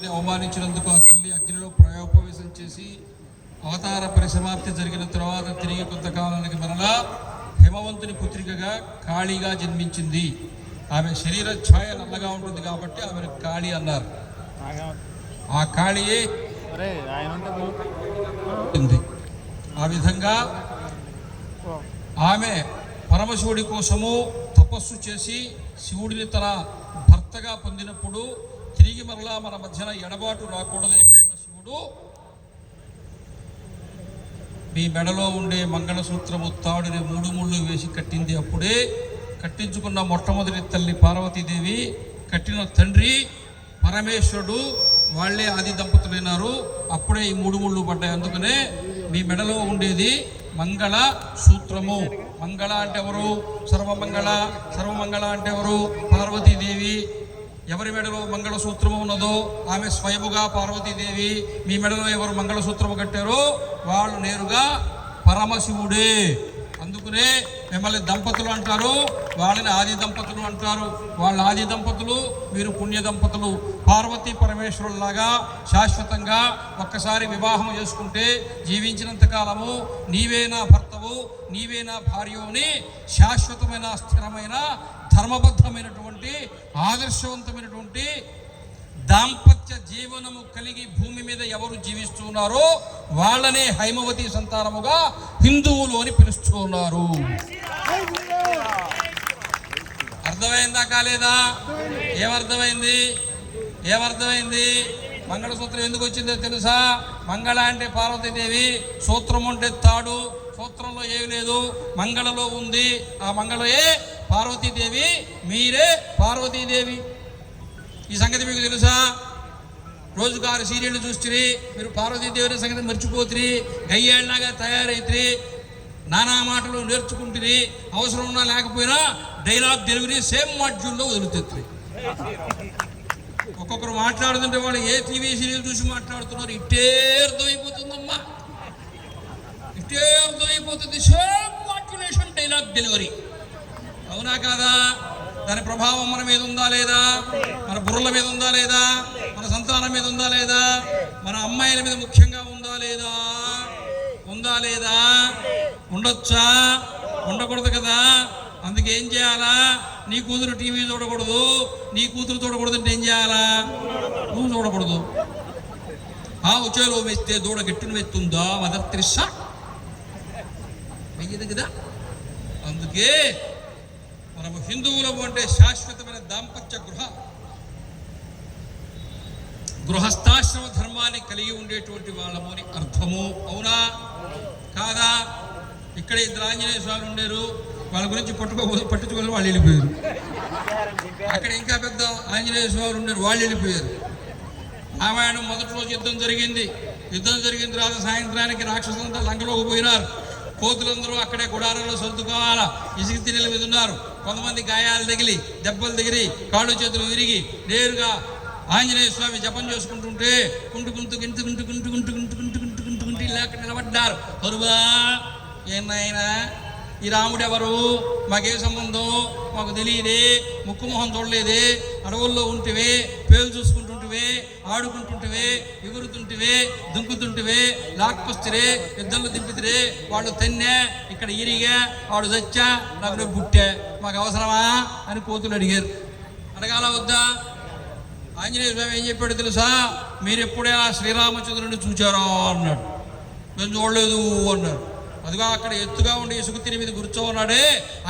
అవమానించినందుకు ఆ తల్లి అగ్నిలో ప్రయోపవేశం చేసి అవతార పరిసమాప్తి జరిగిన తర్వాత తిరిగి కొంతకాలానికి మరలా హిమవంతుని పుత్రికగా కాళీగా జన్మించింది. ఆమె శరీర ఛాయ నల్లగా ఉంటుంది కాబట్టి ఆమెను కాళీ అన్నారు. ఆ కాళీయే ఆ విధంగా ఆమె పరమశివుడి కోసము తపస్సు చేసి శివుడిని తన భర్తగా పొందినప్పుడు తిరిగి మరలా మన మధ్యన ఎడబాటు రాకూడదని పరమశివుడు మీ మెడలో ఉండే మంగళసూత్రము తాడుని 3 ముళ్ళు వేసి కట్టింది. అప్పుడే కట్టించుకున్న మొట్టమొదటి తల్లి పార్వతీదేవి, కట్టిన తండ్రి పరమేశ్వరుడు వాళ్లే ఆది దంపతులైనారు. అప్పుడే ఈ 3 ముళ్ళు పడ్డాయి. అందుకనే మీ మెడలో ఉండేది మంగళ సూత్రము. మంగళ అంటే ఎవరు? సర్వమంగళ. సర్వమంగళ అంటే ఎవరు? పార్వతీదేవి. ఎవరి మెడలో మంగళసూత్రము ఉన్నదో ఆమె స్వయముగా పార్వతీదేవి. మీ మెడలో ఎవరు మంగళసూత్రము కట్టారో వాళ్ళు నేరుగా పరమశివుడే. అందుకనే మిమ్మల్ని దంపతులు అంటారు, వాళ్ళని ఆది దంపతులు అంటారు. వాళ్ళ ఆది దంపతులు, వీరు పుణ్య దంపతులు. పార్వతీ పరమేశ్వరులాగా శాశ్వతంగా ఒక్కసారి వివాహం చేసుకుంటే జీవించినంత కాలము నీవే నా భర్తవు, నీవే నా భార్యని శాశ్వతమైన స్థిరమైన ధర్మబద్ధమైనటువంటి ఆదర్శవంతమైనటువంటి దాంపత్య జీవనము కలిగి భూమి మీద ఎవరు జీవిస్తున్నారో వాళ్ళనే హైమవతి సంతానముగా హిందువులు అని పిలుస్తున్నారు. అర్థమైందా కాలేదా? ఏమర్థమైంది? మంగళసూత్రం ఎందుకు వచ్చిందో తెలుసా? మంగళ అంటే పార్వతీదేవి, సూత్రం అంటే తాడు. సూత్రంలో ఏమి లేదు, మంగళలో ఉంది. ఆ మంగళయే పార్వతీదేవి, మీరే పార్వతీదేవి. ఈ సంగతి మీకు తెలుసా? రోజుగారు సీరియళ్ళు చూస్తే మీరు పార్వతీదేవి సంగతి మర్చిపోతుంది, గయ్యాళ్ళలాగా తయారైతే నానా మాటలు నేర్చుకుంటుంది. అవసరం ఉన్నా లేకపోయినా డైలాగ్ డెలివరీ సేమ్ మాడ్యూల్లో వదులుతుంది. ఒక్కొక్కరు మాట్లాడుతుంటే వాళ్ళు ఏ టీవీ సీరియల్ చూసి మాట్లాడుతున్నారు ఇట్టే అర్థమైపోతుందమ్మా, ఇట్టే అర్థమైపోతుంది. Same modulation dialogue delivery. అవునా కాదా? దాని ప్రభావం మన మీద ఉందా లేదా? మన బుర్రల మీద ఉందా లేదా? మన సంతానం మీద ఉందా లేదా? మన అమ్మాయిల మీద ముఖ్యంగా ఉందా లేదా? ఉండొచ్చా? ఉండకూడదు కదా. అందుకే ఏం చేయాలా? నీ కూతురు టీవీ చూడకూడదు, నీ కూతురు చూడకూడదు అంటే ఏం చేయాలా? నువ్వు చూడకూడదు. ఆ ఉచేలో వేస్తే దూడ గట్టిన వేస్తుందా మదర్ త్రిష వెయ్యదు కదా. అందుకే మనము హిందువులము అంటే శాశ్వతమైన దాంపత్య గృహస్థాశ్రమ ధర్మాన్ని కలిగి ఉండేటువంటి వాళ్ళము అని అర్థము. అవునా కాదా? ఇక్కడ 2 ఆంజనేయ స్వామి ఉండేరు, వాళ్ళ గురించి పట్టించుకోవాలి, వాళ్ళు వెళ్ళిపోయారు. అక్కడ ఇంకా పెద్ద ఆంజనేయ స్వామి ఉండేరు, వాళ్ళు వెళ్ళిపోయారు. రామాయణం మొదటి రోజు యుద్ధం జరిగింది తర్వాత సాయంత్రానికి రాక్షసులంతా లంకలోకి పోయినారు. కోతులందరూ అక్కడే గుడారంలో సర్దుకోవాలా, ఇసుక తిన్నెల మీద ఉన్నారు. కొంతమంది గాయాలు తగిలి, దెబ్బలు తగిలి, కాళ్ళు చేతులు విరిగి నేరుగా ఆంజనేయ స్వామి జపం చేసుకుంటుంటే కుంటుకుంటూ ఇలా నిలబడ్డారు. హరువా ఏనాయనా ఈ రాముడు ఎవరు? మాకే సంబంధం? మాకు తెలియదే, ముక్కు మొహం చూడలేదే, అడవుల్లో ఉంటివే, పేలు చూసుకుంటుంటివే, ఆడుకుంటుంటివే, ఎగురుతుంటివే, దుంకుతుంటివే, లాక్కొస్తే యుద్ధంలో దింపితే వాళ్ళు తన్నే, ఇక్కడ ఇరిగా, వాడు చచ్చా, నాకు బుట్టే, మాకు అవసరమా అని కోతులు అడిగారు. అడగాల వద్దా? ఆంజనేయ స్వామి ఏం చెప్పాడు తెలుసా? మీరు ఎప్పుడైనా శ్రీరామచంద్రుడిని చూచారా అన్నాడు. మేము చూడలేదు అన్నాడు. అదిగా అక్కడ ఎత్తుగా ఉండి ఇసుక తిని మీద కూర్చోన్నాడే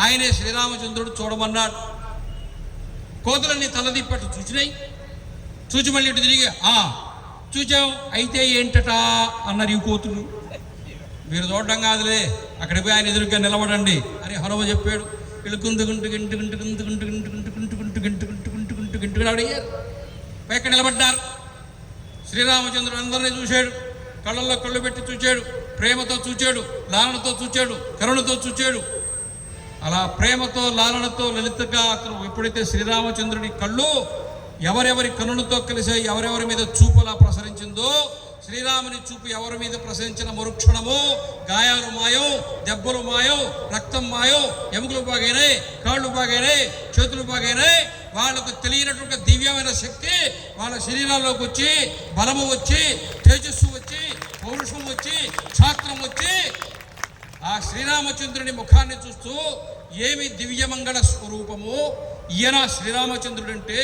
ఆయనే శ్రీరామచంద్రుడు చూడమన్నాడు. కోతులన్నీ తలదిప్పట్టు చూసినాయి. చూచి మళ్ళీ ఇటు తిరిగి చూచాం, అయితే ఏంటట అన్నారు ఈ కోతులు. మీరు చూడడం కాదులే, అక్కడికి పోయి ఆయన ఎదురుగా నిలబడండి అని హనుమ చెప్పాడు. వీళ్ళు గుంటుకుంటూ అడిగారు. ఎక్కడ నిలబడ్డారు? శ్రీరామచంద్రుడు అందరినీ చూశాడు, కళ్ళల్లో కళ్ళు పెట్టి చూచాడు, ప్రేమతో చూచాడు, లాలనతో చూచాడు, కరుణతో చూచాడు. అలా ప్రేమతో లాలనతో లలితగా అతను ఎప్పుడైతే శ్రీరామచంద్రుడి కళ్ళు ఎవరెవరి కనులతో కలిసి ఎవరెవరి మీద చూపు అలా ప్రసరించిందో, శ్రీరాముని చూపు ఎవరి మీద ప్రసరించిన మరుక్షణము గాయాలు మాయం, దెబ్బలు మాయం, రక్తం మాయం, ఎముకలు బాగైనాయి, కాళ్ళు బాగైనాయి, చేతులు బాగైనాయి. వాళ్ళకు తెలియనటువంటి దివ్యమైన శక్తి వాళ్ళ శరీరాల్లోకి వచ్చి బలము వచ్చి తేజస్సు వచ్చి పౌరుషం వచ్చి క్షాత్రం వచ్చి ఆ శ్రీరామచంద్రుని ముఖాన్ని చూస్తూ ఏమి దివ్యమంగళ స్వరూపము, ఈయన శ్రీరామచంద్రుడు అంటే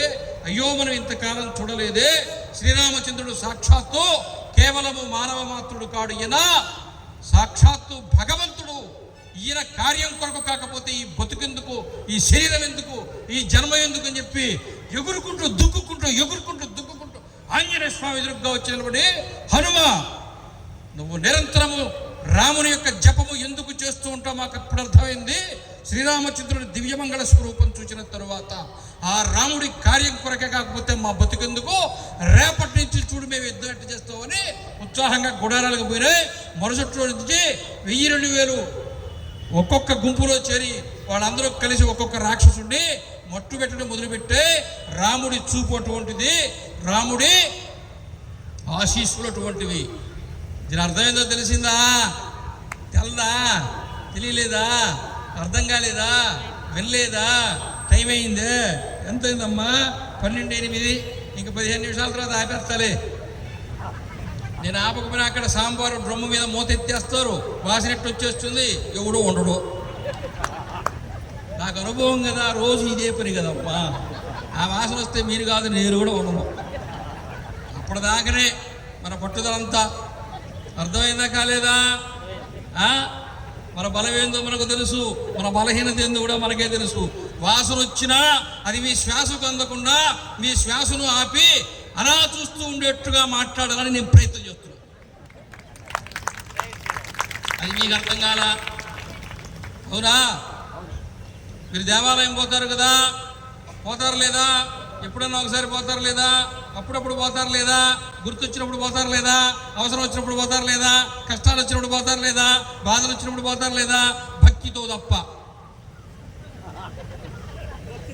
అయ్యో మనం ఇంతకాలం చూడలేదే, శ్రీరామచంద్రుడు సాక్షాత్తు కేవలము మానవ మాత్రుడు కాడు, ఈయన సాక్షాత్తు భగవంతుడు, ఈయన కార్యం కొరకు కాకపోతే ఈ బతుకెందుకు, ఈ శరీరం ఎందుకు, ఈ జన్మ ఎందుకు అని చెప్పి ఎగురుకుంటూ దుక్కుకుంటూ ఆంజనేయ స్వామి ఎదురుగా వచ్చినప్పుడు హనుమ నువ్వు నిరంతరము రాముని యొక్క జపము ఎందుకు చేస్తూ ఉంటావు మాకు అప్పుడు అర్థమైంది. శ్రీరామచంద్రుడి దివ్యమంగళ స్వరూపం చూసిన తరువాత ఆ రాముడి కార్యం కొరకే కాకపోతే మా బతుకెందుకు, రేపటి నుంచి చూడు మేము యుద్ధం ఎట్టు చేస్తామని ఉత్సాహంగా గుడారాలకు పోయినాయి. మరుసటి రోజు నుంచి 1000-2000 ఒక్కొక్క గుంపులో చేరి వాళ్ళందరూ కలిసి ఒక్కొక్క రాక్షసుడిని మట్టు పెట్టడం మొదలుపెట్టే రాముడి చూపు అటువంటిది, రాముడి ఆశీస్సులు అటువంటివి. దీని అర్థమైందో తెలిసిందా, తెల్దా, తెలియలేదా, అర్థం కాలేదా, వినలేదా, టైం అయిందే, ఎంత అయిందమ్మా 12:08, ఇంక 15 నిమిషాల తర్వాత ఆపేస్తాలే. నేను ఆపకపోయినా అక్కడ సాంబారు డ్రమ్ము మీద మూత ఎత్తేస్తారు, వాసనెట్టు వచ్చేస్తుంది, ఎవడో ఉండడు. నాకు అనుభవం కదా, రోజు ఇదే పని కదమ్మా. ఆ వాసన వస్తే మీరు కాదు నేను కూడా ఉండను. అప్పటిదాకానే మన పట్టుదలంతా. అర్థమైందా కాలేదా? మన బలం ఏందో మనకు తెలుసు, మన బలహీనత ఏందో కూడా మనకే తెలుసు. వాసన వచ్చినా అది మీ శ్వాసకు అందకుండా మీ శ్వాసను ఆపి అలా చూస్తూ ఉండేట్టుగా మాట్లాడాలని నేను ప్రయత్నం చేస్తున్నాను. అది మీకు అర్థం కాలా? అవునా? మీరు దేవాలయం పోతారు కదా, పోతారు లేదా? ఎప్పుడన్నా ఒకసారి పోతారు లేదా? అప్పుడప్పుడు పోతారు లేదా? గుర్తొచ్చినప్పుడు పోతారు లేదా? అవసరం వచ్చినప్పుడు పోతారు లేదా? కష్టాలు వచ్చినప్పుడు పోతారు లేదా? బాధలు వచ్చినప్పుడు పోతారు లేదా? భక్తితో తప్ప.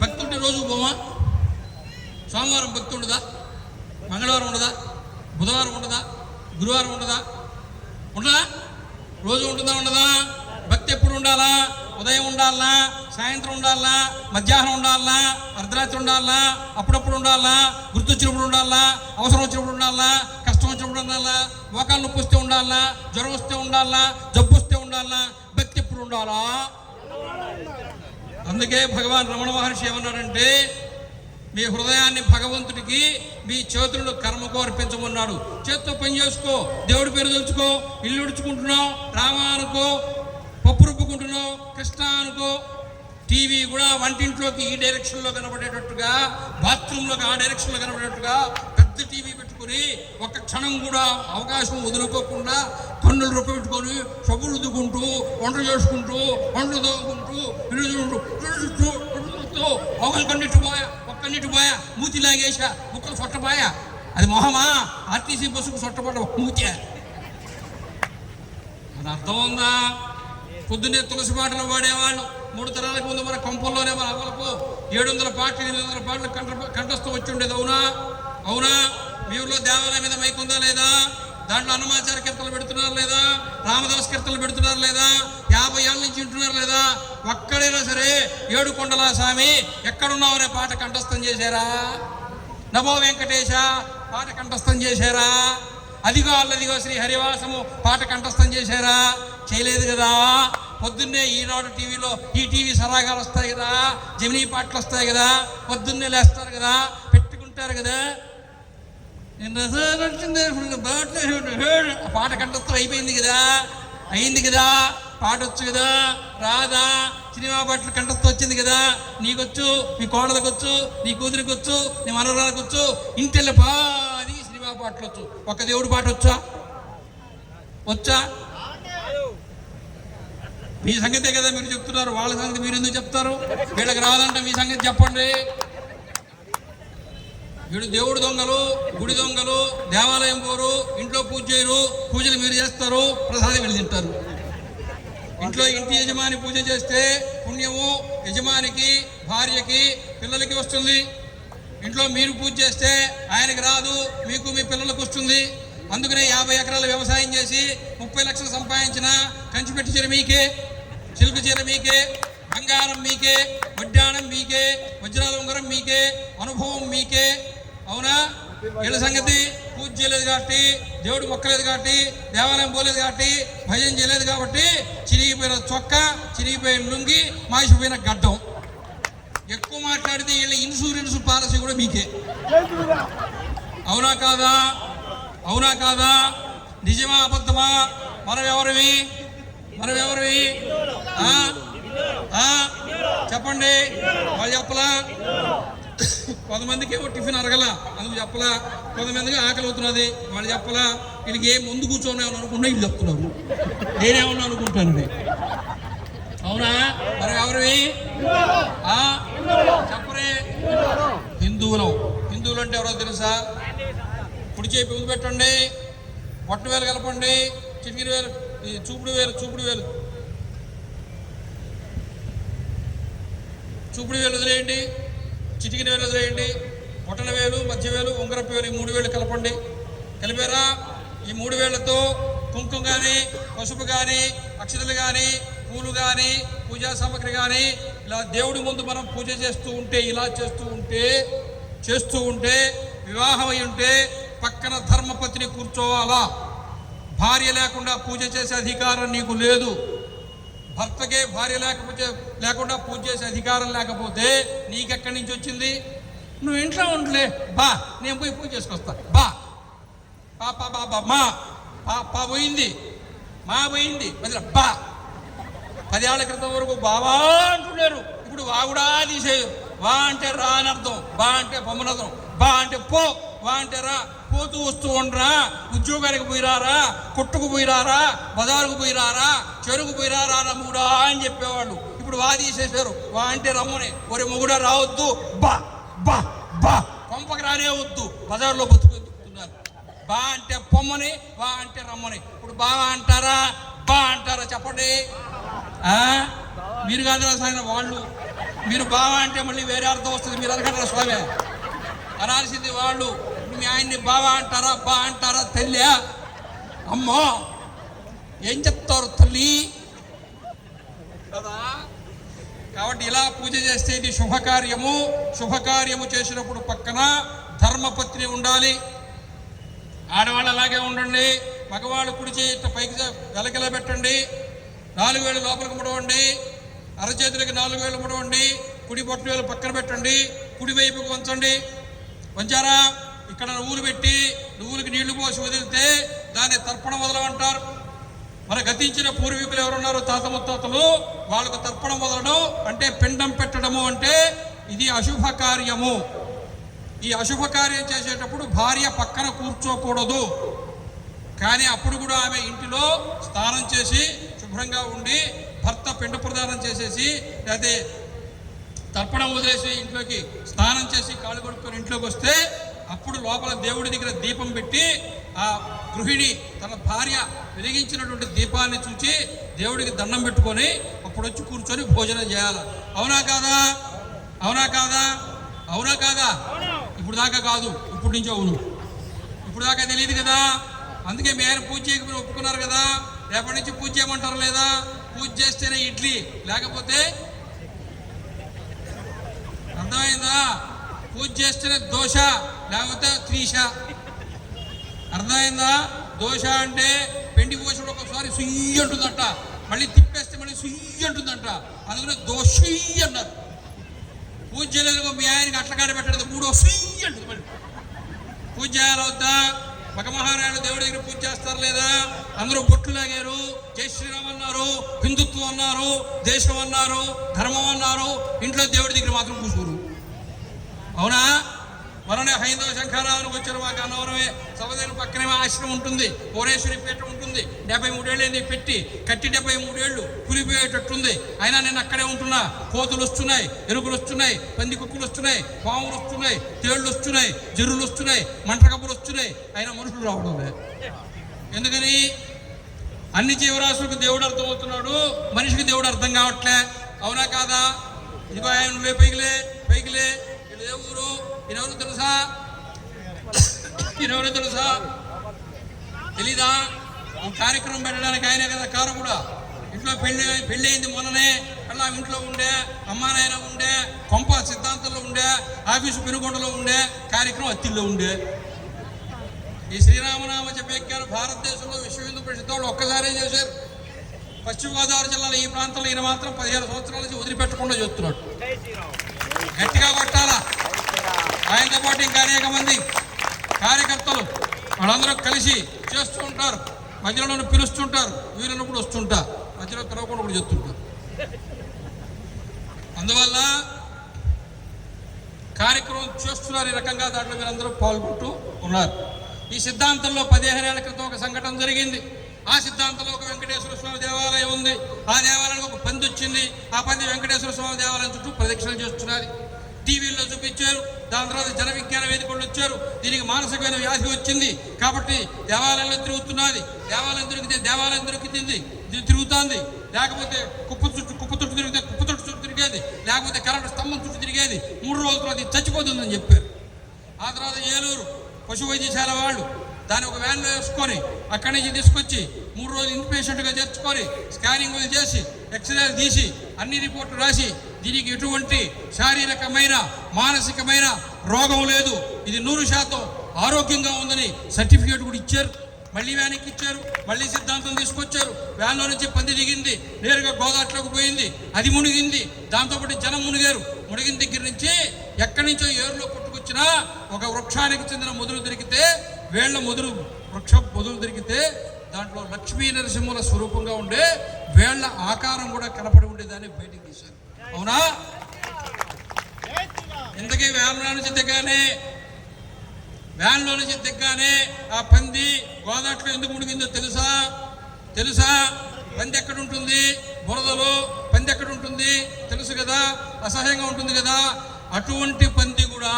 భక్తి ఉంటే రోజు పోమా? సోమవారం భక్తి ఉండదా? మంగళవారం ఉండదా? బుధవారం ఉండదా? గురువారం ఉండదా? ఉండదా? రోజు ఉంటుందా ఉండదా? భక్తి ఎప్పుడు ఉండాలా? ఉదయం ఉండాలనా? సాయంత్రం ఉండాలనా? మధ్యాహ్నం ఉండాలనా? అర్ధరాత్రి ఉండాలనా? అప్పుడప్పుడు ఉండాలనా? గుర్తొచ్చినప్పుడు ఉండాలనా? అవసరం వచ్చినప్పుడు ఉండాలనా? కష్టం వచ్చినప్పుడు ఉండాలనా? మోకాలు నొప్పి వస్తే ఉండాలనా? జ్వరం వస్తే ఉండాలనా? జబ్బు వస్తే ఉండాలనా? భక్తి ఎప్పుడు ఉండాలా? అందుకే భగవాన్ రమణ మహర్షి ఏమన్నాడంటే, మీ హృదయాన్ని భగవంతుడికి మీ చేతులను కర్మకు అర్పించమన్నాడు. చేత్తో పని చేసుకో, దేవుడి పేరు తెలుసుకో, ఇల్లు ఉడుచుకుంటున్నావు, రామా అనుకో, పప్పు రుబ్బుకుంటున్నావు, కృష్ణ అనుకో. టీవీ కూడా వంటింట్లోకి ఈ డైరెక్షన్లో కనబడేటట్టుగా, బాత్రూంలోకి ఆ డైరెక్షన్లో కనబడేటట్టుగా పెద్ద టీవీ పెట్టుకుని ఒక్క క్షణం కూడా అవకాశం వదులుకోకుండా కన్నులు రొప్ప పెట్టుకొని సబ్బులు రుద్దుకుంటూ, వంటలు చేసుకుంటూ, వంటలు తోముకుంటూ, ఒకరి కన్నిటి పోయా, ఒక్కన్నిటి పోయా, మూతి లాగేసా, ముక్కలు సొట్టపోయా. అది మొహమా? ఆర్టీసీ బస్సుకు సొట్టపడ్డ మూతే. అది అర్థం ఉందా? పొద్దున్నే తులసి పాటలు పాడేవాళ్ళు 3 తరాలకు ముందు మన కొంపల్లోనే మన అవ్వలకు 700 పాటలు 800 పాటలు కంఠస్థం వచ్చి ఉండేది. అవునా? మీ ఊళ్ళో దేవాలయం మీద మైక్ ఉందా లేదా? దాంట్లో హనుమాచార్య కీర్తనలు పెడుతున్నారు లేదా? రామదాస్ కీర్తనలు పెడుతున్నారు లేదా? 50 ఏళ్ళ నుంచి వింటున్నారు లేదా? ఒక్కడైనా సరే ఏడుకొండల స్వామి ఎక్కడున్నావు అనే పాట కంఠస్థం చేశారా? నమో వెంకటేశ పాట కంఠస్థం చేశారా? అదిగో శ్రీ హరివాసము పాట కంఠస్థం చేశారా? చేయలేదు కదా. పొద్దున్నే ఈనాడు టీవీలో ఈ టీవీ సరాగాలు వస్తాయి కదా, జమినీ పాటలు వస్తాయి కదా, పొద్దున్నే లేస్తారు కదా, పెట్టుకుంటారు కదా. పాట కంఠస్థం అయిపోయింది కదా, అయింది కదా. పాట వచ్చు కదా, రాదా? సినిమా పాటలు కంఠస్థం వచ్చింది కదా. నీకొచ్చు, మీ కోడలకు వచ్చు, నీ కూతురికి వచ్చు, నీ మనవరాలకు వచ్చు, ఇంటిల్లి పాది సినిమా పాటలు వచ్చు. ఒక దేవుడి పాట వచ్చా? మీ సంగతే కదా మీరు చెప్తున్నారు, వాళ్ళ సంగతి మీరు ఎందుకు చెప్తారు? వీళ్ళకి రాదంటే మీ సంగతి చెప్పండి. వీడు దేవుడు దొంగలు, గుడి దొంగలు, దేవాలయం పోరు, ఇంట్లో పూజ చేయరు, పూజలు మీరు చేస్తారు, ప్రసాదం వీళ్ళు తింటారు. ఇంట్లో ఇంటి యజమాని పూజ చేస్తే పుణ్యము యజమానికి, భార్యకి, పిల్లలకి వస్తుంది. ఇంట్లో మీరు పూజ చేస్తే ఆయనకి రాదు, మీకు మీ పిల్లలకు వస్తుంది. అందుకనే 50 ఎకరాల వ్యవసాయం చేసి 30 లక్షలు సంపాదించిన కంచిపెట్టి చీర మీకే, చిలుకు చీర మీకే, బంగారం మీకే, వడ్డాణం మీకే, వజ్రాల ఉంగరం మీకే, అనుభవం మీకే. అవునా? వీళ్ళ సంగతి పూజ చేయలేదు కాబట్టి, దేవుడు మొక్కలేదు కాబట్టి, దేవాలయం పోలేదు కాబట్టి, భజన చేయలేదు కాబట్టి చిరిగిపోయిన చొక్క, చిరిగిపోయిన లుంగి, మాసిపోయిన గడ్డం. ఎక్కువ మాట్లాడితే వీళ్ళ ఇన్సూరెన్స్ పాలసీ కూడా మీకే. అవునా కాదా? అవునా కాదా? నిజమా అబద్ధమా? మనమెవరివి? చెప్పండి. వాళ్ళు చెప్పలా? కొంతమందికి ఏమో టిఫిన్ అరగలా, అందుకు చెప్పలా. కొంతమందికి ఆకలి అవుతున్నది, వాళ్ళు చెప్పలా. వీళ్ళకి ఏం ముందు కూర్చొని అనుకుంటున్నా వీళ్ళు చెప్తున్నారు, నేనేమన్నా అనుకుంటాను. అవునా? మరి ఎవరివి? చెప్పరే. హిందువులు అంటే ఎవరో తెలుసా? కుడి చేయి ముందు పెట్టండి, పొట్ట వేలు కలపండి, చిటికిన వేలు, చూపుడు వేలు వదిలేయండి, చిటికిన వేలు వదిలేయండి, పొట్టన వేలు, మధ్య వేలు, ఉంగరపు వేలు, ఈ 3 వేలు కలపండి. కలిపారా? ఈ 3 వేళ్లతో కుంకుమ కానీ, పసుపు కానీ, అక్షతలు కానీ, పూలు కానీ, పూజా సామగ్రి కానీ, ఇలా దేవుడి ముందు మనం పూజ చేస్తూ ఉంటే, ఇలా చేస్తూ ఉంటే వివాహం అయి ఉంటే పక్కన ధర్మపత్ని కూర్చోవాలా. భార్య లేకుండా పూజ చేసే అధికారం నీకు లేదు. భర్తకే భార్య లేకుండా పూజ చేసే అధికారం లేకపోతే నీకెక్కడి నుంచి వచ్చింది? నువ్వు ఇంట్లో ఉండలే, బా నేను పోయి పూజ చేసుకొస్తా, బా పా పోయింది, మా పోయింది, బా. 10 ఏళ్ల క్రితం వరకు బావా అంటున్నారు, ఇప్పుడు వా కూడా తీసేయరు. వా అంటే రా అని అర్థం, బా అంటే బొమ్మనర్థం, బా అంటే పో, వా అంటే రా. పోతూ వస్తూ ఉండరా, ఉద్యోగానికి పోయిరారా, కొట్టుకు పోయిరారా, బజారుకు పోయిరారా, చెరుకు పోయిరారా నమ్ముడా అని చెప్పేవాళ్ళు. ఇప్పుడు వా తీసేశారు. వా అంటే రమ్మని, ఒరే మొగుడా రావద్దు, బా బా బా, కొంపకి రానే వద్దు, బజార్లో బతుకుతున్నారు. బా అంటే పొమ్మని, వా అంటే రమ్మని. ఇప్పుడు బావా అంటారా, బా అంటారా? చెప్పండి. మీరు కాదు రాసాయన వాళ్ళు. మీరు బావా అంటే మళ్ళీ వేరే అర్థం వస్తుంది, మీరు అనకంటారా స్వామి అనాల్సింది వాళ్ళు. మీ ఆయన్ని బావా అంటారా, బా అంటారా? తల్లి అమ్మో ఏం చెప్తారు తల్లి కదా. కాబట్టి ఇలా పూజ చేస్తే ఇది శుభకార్యము చేసినప్పుడు పక్కన ధర్మపత్ని ఉండాలి. ఆడవాళ్ళు అలాగే ఉండండి. మగవాళ్ళు కుడి చేయి పైకి వెలకెల పెట్టండి, 4 వేలు లోపలికి ముడవండి, అరచేతులకి 4 వేలు ముడవండి, కుడి బొట్టు వేలు పక్కన పెట్టండి, కుడి వైపుకు వంచండి. వంచారా? ఇక్కడ నువ్వులు పెట్టి నువ్వులకి నీళ్లు పోసి వదిలితే దాన్ని తర్పణం వదలమంటారు. మన గతించిన పూర్వీకులు ఎవరున్నారో తాత ముత్తాతలు, వాళ్ళకు తర్పణం వదలడం అంటే పిండం పెట్టడము అంటే ఇది అశుభ కార్యము. ఈ అశుభ కార్యం చేసేటప్పుడు భార్య పక్కన కూర్చోకూడదు. కానీ అప్పుడు కూడా ఆమె ఇంటిలో స్నానం చేసి శుభ్రంగా ఉండి భర్త పిండ ప్రదానం చేసేసి లేకపోతే తర్పణం వదిలేసి ఇంట్లోకి స్నానం చేసి కాళ్ళు కొడుకొని ఇంట్లోకి వస్తే అప్పుడు లోపల దేవుడి దగ్గర దీపం పెట్టి ఆ గృహిణి తన భార్య వెలిగించినటువంటి దీపాన్ని చూచి దేవుడికి దండం పెట్టుకొని అప్పుడు వచ్చి కూర్చొని భోజనం చేయాలి. అవునా కాదా? అవునా కాదా? అవునా కాదా? ఇప్పుడు దాకా కాదు, ఇప్పుడు నుంచి అవును. ఇప్పుడు దాకా తెలియదు కదా, అందుకే మీ ఆయన పూజ చేయకపోయినా ఒప్పుకున్నారు కదా. రేపటి నుంచి పూజ చేయమంటారు లేదా? పూజ చేస్తేనే ఇడ్లీ, లేకపోతే అర్థమైందా? పూజ చేస్తేనే దోశ, లేకపోతే త్రీష. అర్థమైందా? దోశ అంటే పెండి పోసినప్పుడు ఒకసారి సుయ్యి అంటుందంట, మళ్ళీ తిప్పేస్తే మళ్ళీ సుయ్యి అంటుందంట, అందుకనే దోశ అన్నారు. పూజ చేయలేదు మీ ఆయనకి అట్లకాడ పెట్టలేదు, 3వ సుయ్యి అంటుంది. మళ్ళీ పూజ చేయాలవుతా? మగమహారాయుడు దేవుడి దగ్గర పూజ చేస్తారు లేదా? అందరూ బొట్లు లాగారు, జై శ్రీరామ్ అన్నారు, హిందుత్వం అన్నారు, దేశం అన్నారు, ధర్మం అన్నారు, ఇంట్లో దేవుడి దగ్గర మాత్రం కూర్చోరు. అవునా? మననే హైందవ శంఖారాధనకు వచ్చిన మాకు అన్నవరమే సభదేవి పక్కనే ఆశ్రమం ఉంటుంది, భువనేశ్వరి పీఠం ఉంటుంది. 73 ఏళ్ళు పెట్టి కట్టి 73 ఏళ్ళు కూలిపోయేటట్టుంది. అయినా నేను అక్కడే ఉంటున్నా. కోతులు వస్తున్నాయి, ఎరుకులు వస్తున్నాయి, పంది కుక్కులు వస్తున్నాయి, పాములు వస్తున్నాయి, తేళ్లు వస్తున్నాయి, జర్రులు వస్తున్నాయి, మంటకబ్బులు వస్తున్నాయి, అయినా మనుషులు రావడం లేదు. ఎందుకని? అన్ని జీవరాశులకు దేవుడు అర్థమవుతున్నాడు, మనిషికి దేవుడు అర్థం కావట్లే. అవునా కాదా? ఇదిగో ఆయన నువ్వే పైకిలే వీళ్ళు ఏ ఊరు? ఈయనెవరు తెలుసా? తెలీదా? ఈ కార్యక్రమం పెట్టడానికి ఆయనే కదా కారు కూడా. ఇంట్లో పెళ్ళి అయింది మొన్ననే, అలా ఇంట్లో ఉండే, అమ్మా నాయన ఉండే, కొంప సిద్ధాంతంలో ఉండే, ఆఫీసు పెనుగొండలో ఉండే, కార్యక్రమం అత్తిల్లో ఉండే. ఈ శ్రీరామనామ జపయజ్ఞాలు భారతదేశంలో విశ్వ హిందూ పరిషత్ వాళ్ళు ఒక్కసారే చేశారు. పశ్చిమ గోదావరి జిల్లాలో ఈ ప్రాంతంలో ఈయన మాత్రం 15 సంవత్సరాల నుంచి వదిలిపెట్టకుండా చేస్తున్నాడు. గట్టిగా కొట్టాలా. ఆయనతో పాటు ఇంకా అనేక మంది కార్యకర్తలు వాళ్ళందరూ కలిసి చేస్తూ ఉంటారు. మధ్యలో పిలుస్తుంటారు, వీళ్ళను కూడా వస్తుంటా, మధ్యలో పిలవకుండా కూడా చెప్తుంటారు. అందువల్ల కార్యక్రమం చేస్తున్నారు. ఈ రకంగా దాంట్లో మీరందరూ పాల్గొంటూ ఉన్నారు. ఈ సిద్ధాంతంలో 15 ఏళ్ల క్రితం ఒక సంఘటన జరిగింది. ఆ సిద్ధాంతంలో ఒక వెంకటేశ్వర స్వామి దేవాలయం ఉంది. ఆ దేవాలయానికి ఒక పంది వచ్చింది. ఆ పంది వెంకటేశ్వర స్వామి దేవాలయం చుట్టూ ప్రదక్షిణలు చేస్తున్నది. టీవీల్లో చూపించారు. దాని తర్వాత జన విజ్ఞాన వేదికలు వచ్చారు. దీనికి మానసికమైన వ్యాధి వచ్చింది కాబట్టి దేవాలయంలో తిరుగుతున్నది. దేవాలయం దొరికింది తిరుగుతుంది. లేకపోతే కుప్ప చుట్టూ తిరిగితే కుప్ప చుట్టూ తిరిగేది, లేకపోతే కరెంటు స్తంభం చుట్టూ తిరిగేది. 3 రోజుల తర్వాత చచ్చిపోతుందని చెప్పారు. ఆ తర్వాత ఏలూరు పశు వైద్యశాల వాళ్ళు దాన్ని ఒక వ్యాన్లో వేసుకొని అక్కడి నుంచి తీసుకొచ్చి 3 రోజులు ఇన్పేషెంట్గా చేర్చుకొని స్కానింగ్లు చేసి ఎక్స్రేలు తీసి అన్ని రిపోర్ట్లు రాసి దీనికి ఎటువంటి శారీరకమైన మానసికమైన రోగం లేదు, ఇది 100% ఆరోగ్యంగా ఉందని సర్టిఫికేట్ కూడా ఇచ్చారు. మళ్ళీ వ్యాన్కి ఇచ్చారు. మళ్ళీ సిద్ధాంతం తీసుకొచ్చారు. వ్యాన్లో నుంచి పంది దిగింది, నేరుగా గోదావరిలోకి పోయింది, అది మునిగింది. దాంతోపాటు జనం మునిగారు. మునిగిన దగ్గర నుంచి ఎక్కడి నుంచో ఏరులో పుట్టుకొచ్చినా ఒక వృక్షానికి చెందిన మొదలు దొరికితే, వేళ్ల వృక్షం మొదలు దొరికితే దాంట్లో లక్ష్మీ నరసింహుల స్వరూపంగా ఉండే వేళ్ల ఆకారం కూడా కనపడి ఉండేదాన్ని బయటికి తీశారు. అవునా? ఇంతకీ వ్యాన్లో నుంచి దిగ్గానే ఆ పంది గోదావరిలో ఎందుకు మునిగిందో తెలుసా? పంది ఎక్కడ ఉంటుంది? బురదలో. పంది ఎక్కడ ఉంటుంది తెలుసు కదా, అసహ్యంగా ఉంటుంది కదా. అటువంటి పంది కూడా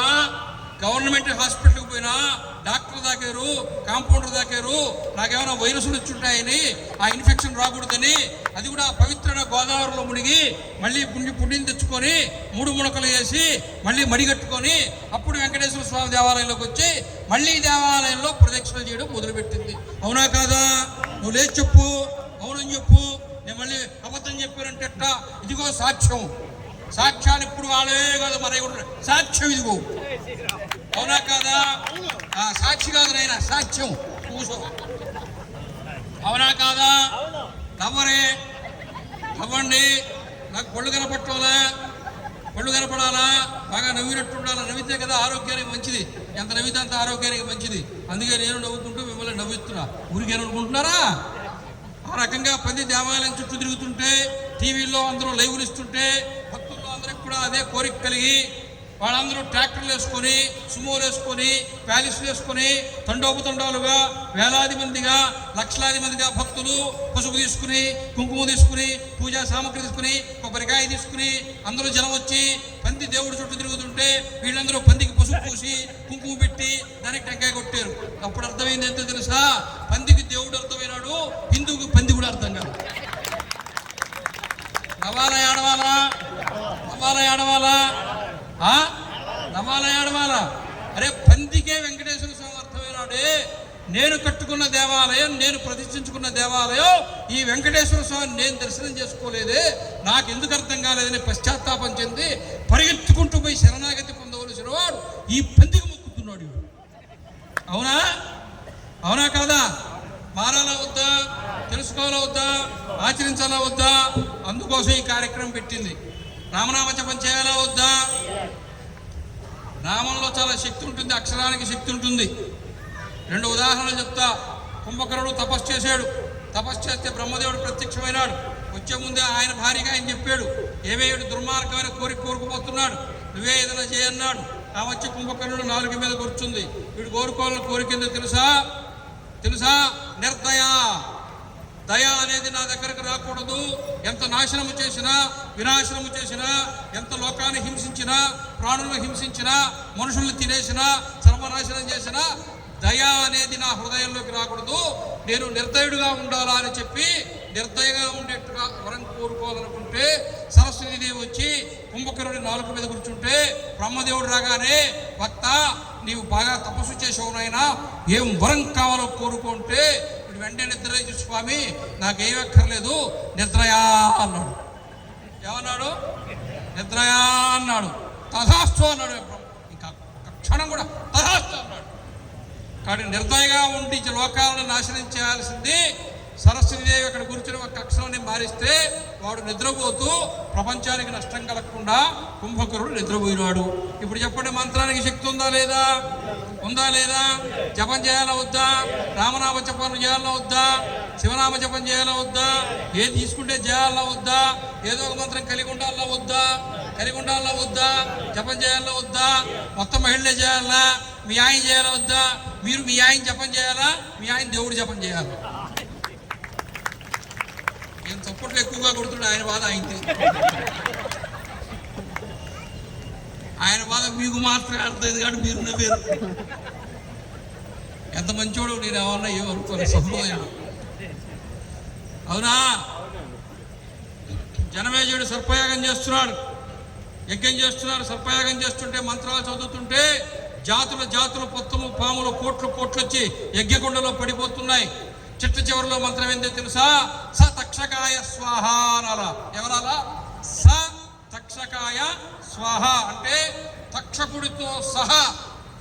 గవర్నమెంట్ హాస్పిటల్కి పోయినా డాక్టర్ దాకారు, కాంపౌండర్ దాకారు, నాకేమైనా వైరస్లు వచ్చుంటాయని, ఆ ఇన్ఫెక్షన్ రాకూడదని, అది కూడా పవిత్రమైన గోదావరిలో మునిగి మళ్ళీ పుణ్యం తెచ్చుకొని 3 మునకలు వేసి మళ్ళీ మడిగట్టుకొని అప్పుడు వెంకటేశ్వర స్వామి దేవాలయంలోకి వచ్చి మళ్ళీ దేవాలయంలో ప్రదక్షిణలు చేయడం మొదలుపెట్టింది. అవునా కాదా? నువ్వు లేచి చెప్పు, అవునని చెప్పు. నేను మళ్ళీ అబద్ధం చెప్పానంటే ఇదిగో సాక్ష్యాన్ని ఇప్పుడు వాళ్ళే కాదు మరి సాక్ష్యం ఇదిగో. అవునా కాదా? సాక్షి కాదు నాయన, సాక్ష్యం. కూసో. అవునా కాదా? నవ్వండి. నాకు పళ్ళు కనపడాలా, బాగా నవ్వినట్టు ఉండాలా. నవ్వితే కదా ఆరోగ్యానికి మంచిది. ఎంత నవ్వితే అంత ఆరోగ్యానికి మంచిది. అందుకే నేను నవ్వుకుంటూ మిమ్మల్ని నవ్విస్తున్నా. ఊరికి అనుకుంటున్నారా? ఆ రకంగా పంది దేవాలయం చుట్టూ తిరుగుతుంటే, టీవీల్లో అందరూ లైవ్లు ఇస్తుంటే, భక్తుల్లో అందరికి కూడా అదే కోరిక కలిగి వాళ్ళందరూ ట్రాక్టర్లు వేసుకొని, సుమోలు వేసుకొని, ప్యాలెస్లు వేసుకొని తండోపతండాలుగా వేలాది మందిగా, లక్షలాది మందిగా భక్తులు పసుపు తీసుకుని, కుంకుమ తీసుకుని, పూజా సామగ్రి తీసుకుని, కొబ్బరికాయ తీసుకుని అందరూ జనం వచ్చి పంది దేవుడి చుట్టూ తిరుగుతుంటే వీళ్ళందరూ పందికి పసుపు పూసి కుంకుమ పెట్టి దానికి టెంకాయ కొట్టారు. అప్పుడు అర్థమైంది ఎంతో తెలుసా? పందికి దేవుడు అర్థమైనాడు, హిందువుకి పంది కూడా అర్థం కాదు. నవాలా ఆడవాలా? అరే పందికే వెంకటేశ్వర స్వామి అర్థమైనాడే. నేను కట్టుకున్న దేవాలయం, నేను ప్రతిష్ఠించుకున్న దేవాలయం, ఈ వెంకటేశ్వర స్వామిని నేను దర్శనం చేసుకోలేదే, నాకు ఎందుకు అర్థం కాలేదని పశ్చాత్తాపం చెంది పరిగెత్తుకుంటూ పోయి శరణాగతి పొందవలసిన వాడు ఈ పందికి మొక్కుతున్నాడు. అవునా కాదా? మారాలా వద్దా? తెలుసుకోవాలా వద్దా? ఆచరించాలా వద్దా? అందుకోసం ఈ కార్యక్రమం పెట్టింది. రామనామ జపం చేయాలా వద్దా? నామంలో చాలా శక్తి ఉంటుంది, అక్షరానికి శక్తి ఉంటుంది. 2 ఉదాహరణలు చెప్తా. కుంభకర్ణుడు తపస్సు చేశాడు. తపస్సు చేస్తే బ్రహ్మదేవుడు ప్రత్యక్షమైనాడు. వచ్చే ముందే ఆయన భార్యగా ఆయన చెప్పాడు, ఏమేడు దుర్మార్గమైన కోరుకుపోతున్నాడు, నువ్వే ఏదైనా చేయన్నాడు. ఆ వచ్చి కుంభకర్ణుడు నాలుగు మీద కూర్చుంది. వీడు కోరుకోవాలని కోరికిందో తెలుసా? నిర్దయ. దయ అనేది నా దగ్గరకు రాకూడదు. ఎంత నాశనము చేసినా, వినాశనము చేసినా, ఎంత లోకాన్ని హింసించినా, ప్రాణులను హింసించినా, మనుషుల్ని తినేసినా, సర్వనాశనం చేసినా దయ అనేది నా హృదయంలోకి రాకూడదు. నేను నిర్దయుడుగా ఉండాలా అని చెప్పి నిర్దయగా ఉండేట్టుగా వరం కోరుకోవాలనుకుంటే సరస్వతీదేవి వచ్చి కుంభకర్ణుడి నాలుక మీద కూర్చుంటే బ్రహ్మదేవుడు రాగానే భక్త నీవు బాగా తపస్సు చేసావు నాయనా, ఏం వరం కావాలో కోరుకుంటే ఇప్పుడు వెంటనే నిద్ర స్వామి నాకేం అక్కర్లేదు నిద్రయా అన్నాడు. ఏమన్నాడు? నిద్రయా అన్నాడు. తథాస్తు అన్నాడు. ఇంకా క్షణం కూడా తథాస్తు అన్నాడు. కాబట్టి నిర్దయగా ఉండి లోకాలను నాశనం చేయాల్సింది సరస్వతీదేవి అక్కడ కూర్చుని ఒక అక్షరాన్ని మారిస్తే వాడు నిద్రపోతూ ప్రపంచానికి నష్టం కలగకుండా కుంభకరుడు నిద్రపోయినాడు. ఇప్పుడు చెప్పండి, మంత్రానికి శక్తి ఉందా లేదా? ఉందా లేదా? జపం చేయాలా వద్దా? రామనామ జపం చేయాలా వద్దా? శివనామ జపం చేయాలా వద్దా? ఏది తీసుకుంటే చేయాలా వద్దా? ఏదో ఒక మంత్రం కలిగి ఉండాలా వద్దా? కలిగి ఉండాలా వద్దా? జపం చేయాలా వద్దా? మొత్తం మహిళలే చేయాలా? మీ ఆయన చేయాలా వద్దా? మీరు మీ ఆయన జపం చేయాలా? మీ ఆయన దేవుడు జపం చేయాలా? నేను చప్పట్లు ఎక్కువగా కొడుతుండే, ఆయన బాధ ఆయనది. ఆయన బాధ మీకు మాత్రమే అర్థమైంది కాబట్టి మీరు నవ్వారు. ఎంత మంచోడు, నేను ఏమన్నా ఏమనుకోను, సహృదయుడు. అవునా? జనమేజయుడు సర్పయాగం చేస్తున్నాడు, యజ్ఞం చేస్తున్నాడు. సర్పయాగం చేస్తుంటే మంత్రాలు చదువుతుంటే జాతుల జాతుల పొత్తము పాములు కోట్లు కోట్లు వచ్చి యజ్ఞకుండలో పడిపోతున్నాయి. చిట్ట చివరిలో మంత్రం ఏందో తెలుసా? స తక్షకాయ స్వాహ అనాలా. ఎవరాలా? స తక్షకాయ స్వాహ అంటే తక్షకుడితో సహా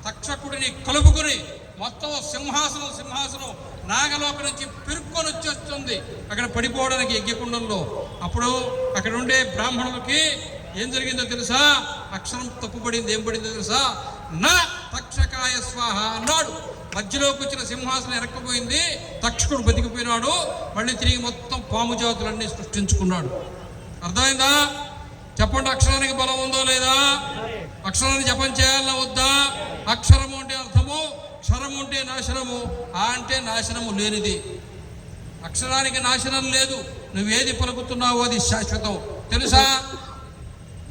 తక్షకుడిని కలుపుకుని మొత్తం సింహాసనం నాగలోక నుంచి పిరుక్కొని వచ్చేస్తుంది అక్కడ పడిపోవడానికి యజ్ఞకుండంలో. అప్పుడు అక్కడ ఉండే బ్రాహ్మణులకి ఏం జరిగిందో తెలుసా? అక్షరం తప్పుపడింది. ఏం పడిందో తెలుసా? నా తక్షకాయ స్వాహ అన్నాడు. మధ్యలోకి వచ్చిన సింహాసనం ఎరక్కపోయింది. తక్షకుడు బతికిపోయినాడు. మళ్ళీ తిరిగి మొత్తం పాము జాతులన్నీ సృష్టించుకున్నాడు. అర్థమైందా? చెప్పండి, అక్షరానికి బలం ఉందో లేదా? అక్షరాన్ని జపం చేయాలా వద్దా? అక్షరము అంటే అర్థము, క్షరము అంటే నాశనము, ఆ అంటే నాశనము లేనిది. అక్షరానికి నాశనం లేదు. నువ్వేది పలుకుతున్నావో అది శాశ్వతం. తెలుసా?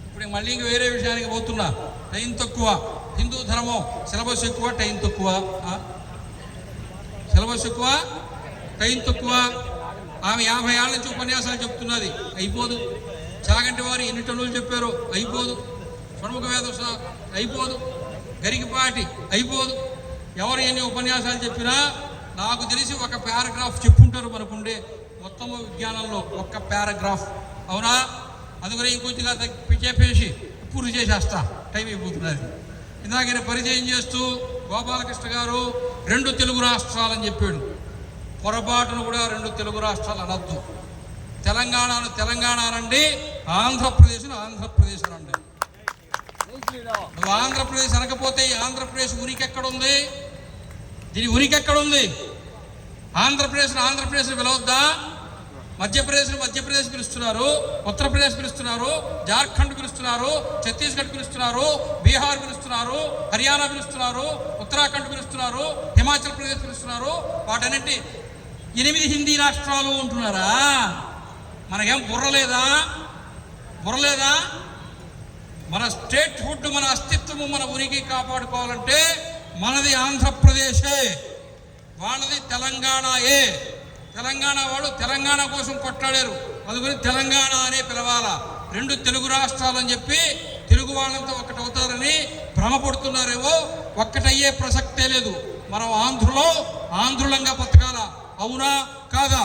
ఇప్పుడు మళ్ళీ ఇంక వేరే విషయానికి పోతున్నా. టైం తక్కువ. హిందూ ధర్మం సిలబస్ ఎక్కువ, టైం తక్కువ. సిలబస్ ఎక్కువ, టైం తక్కువ. ఆమె 50 ఏళ్ళ నుంచి ఉపన్యాసాలు చెప్తున్నది, అయిపోదు. చాగంటి వారు ఎన్ని టన్నులు చెప్పారో అయిపోదు. షణ్ముఖ వేద అయిపోదు. గరికిపాటి అయిపోదు. ఎవరు ఎన్ని ఉపన్యాసాలు చెప్పినా నాకు తెలిసి ఒక పారాగ్రాఫ్ చెప్పుంటారు మనకుండే మొత్తం విజ్ఞానంలో, ఒక్క పారాగ్రాఫ్. అవునా? అందుకని ఇంకొంచెంగా చెప్పేసి పూర్తి చేసేస్తా, టైం అయిపోతున్నది. ఇందాక పరిచయం చేస్తూ గోపాలకృష్ణ గారు 2 తెలుగు రాష్ట్రాలని చెప్పాడు. పొరపాటును కూడా 2 తెలుగు రాష్ట్రాలు అనద్దు. తెలంగాణను తెలంగాణ అనండి, ఆంధ్రప్రదేశ్ను ఆంధ్రప్రదేశ్ అనండి. నువ్వు ఆంధ్రప్రదేశ్ అనకపోతే ఈ ఆంధ్రప్రదేశ్ ఉనికి ఎక్కడుంది? దీని ఉనికి ఎక్కడుంది? ఆంధ్రప్రదేశ్ను ఆంధ్రప్రదేశ్ పిలవద్దా? మధ్యప్రదేశ్ పిలుస్తున్నారు, ఉత్తరప్రదేశ్ పిలుస్తున్నారు, జార్ఖండ్ పిలుస్తున్నారు, ఛత్తీస్గఢ్ పిలుస్తున్నారు, బీహార్ పిలుస్తున్నారు, హర్యానా పిలుస్తున్నారు, ఉత్తరాఖండ్ పిలుస్తున్నారు, హిమాచల్ ప్రదేశ్ పిలుస్తున్నారు. వాటన్నింటి 8 హిందీ రాష్ట్రాలు ఉంటున్నారా? మనకేం బుర్రలేదా? మన స్టేట్ హుడ్, మన అస్తిత్వము, మన ఉనికి కాపాడుకోవాలంటే మనది ఆంధ్రప్రదేశే, వాళ్ళది తెలంగాణయే. తెలంగాణ వాడు తెలంగాణ కోసం కొట్లాడారు, అందుకని తెలంగాణ అనే పిలవాలా. 2 తెలుగు రాష్ట్రాలని చెప్పి తెలుగు వాళ్ళంతా ఒక్కటవుతారని భ్రమపడుతున్నారేమో. ఒక్కటయ్యే ప్రసక్తే లేదు. మనం ఆంధ్రులంగా బతకాలా. అవునా కాదా?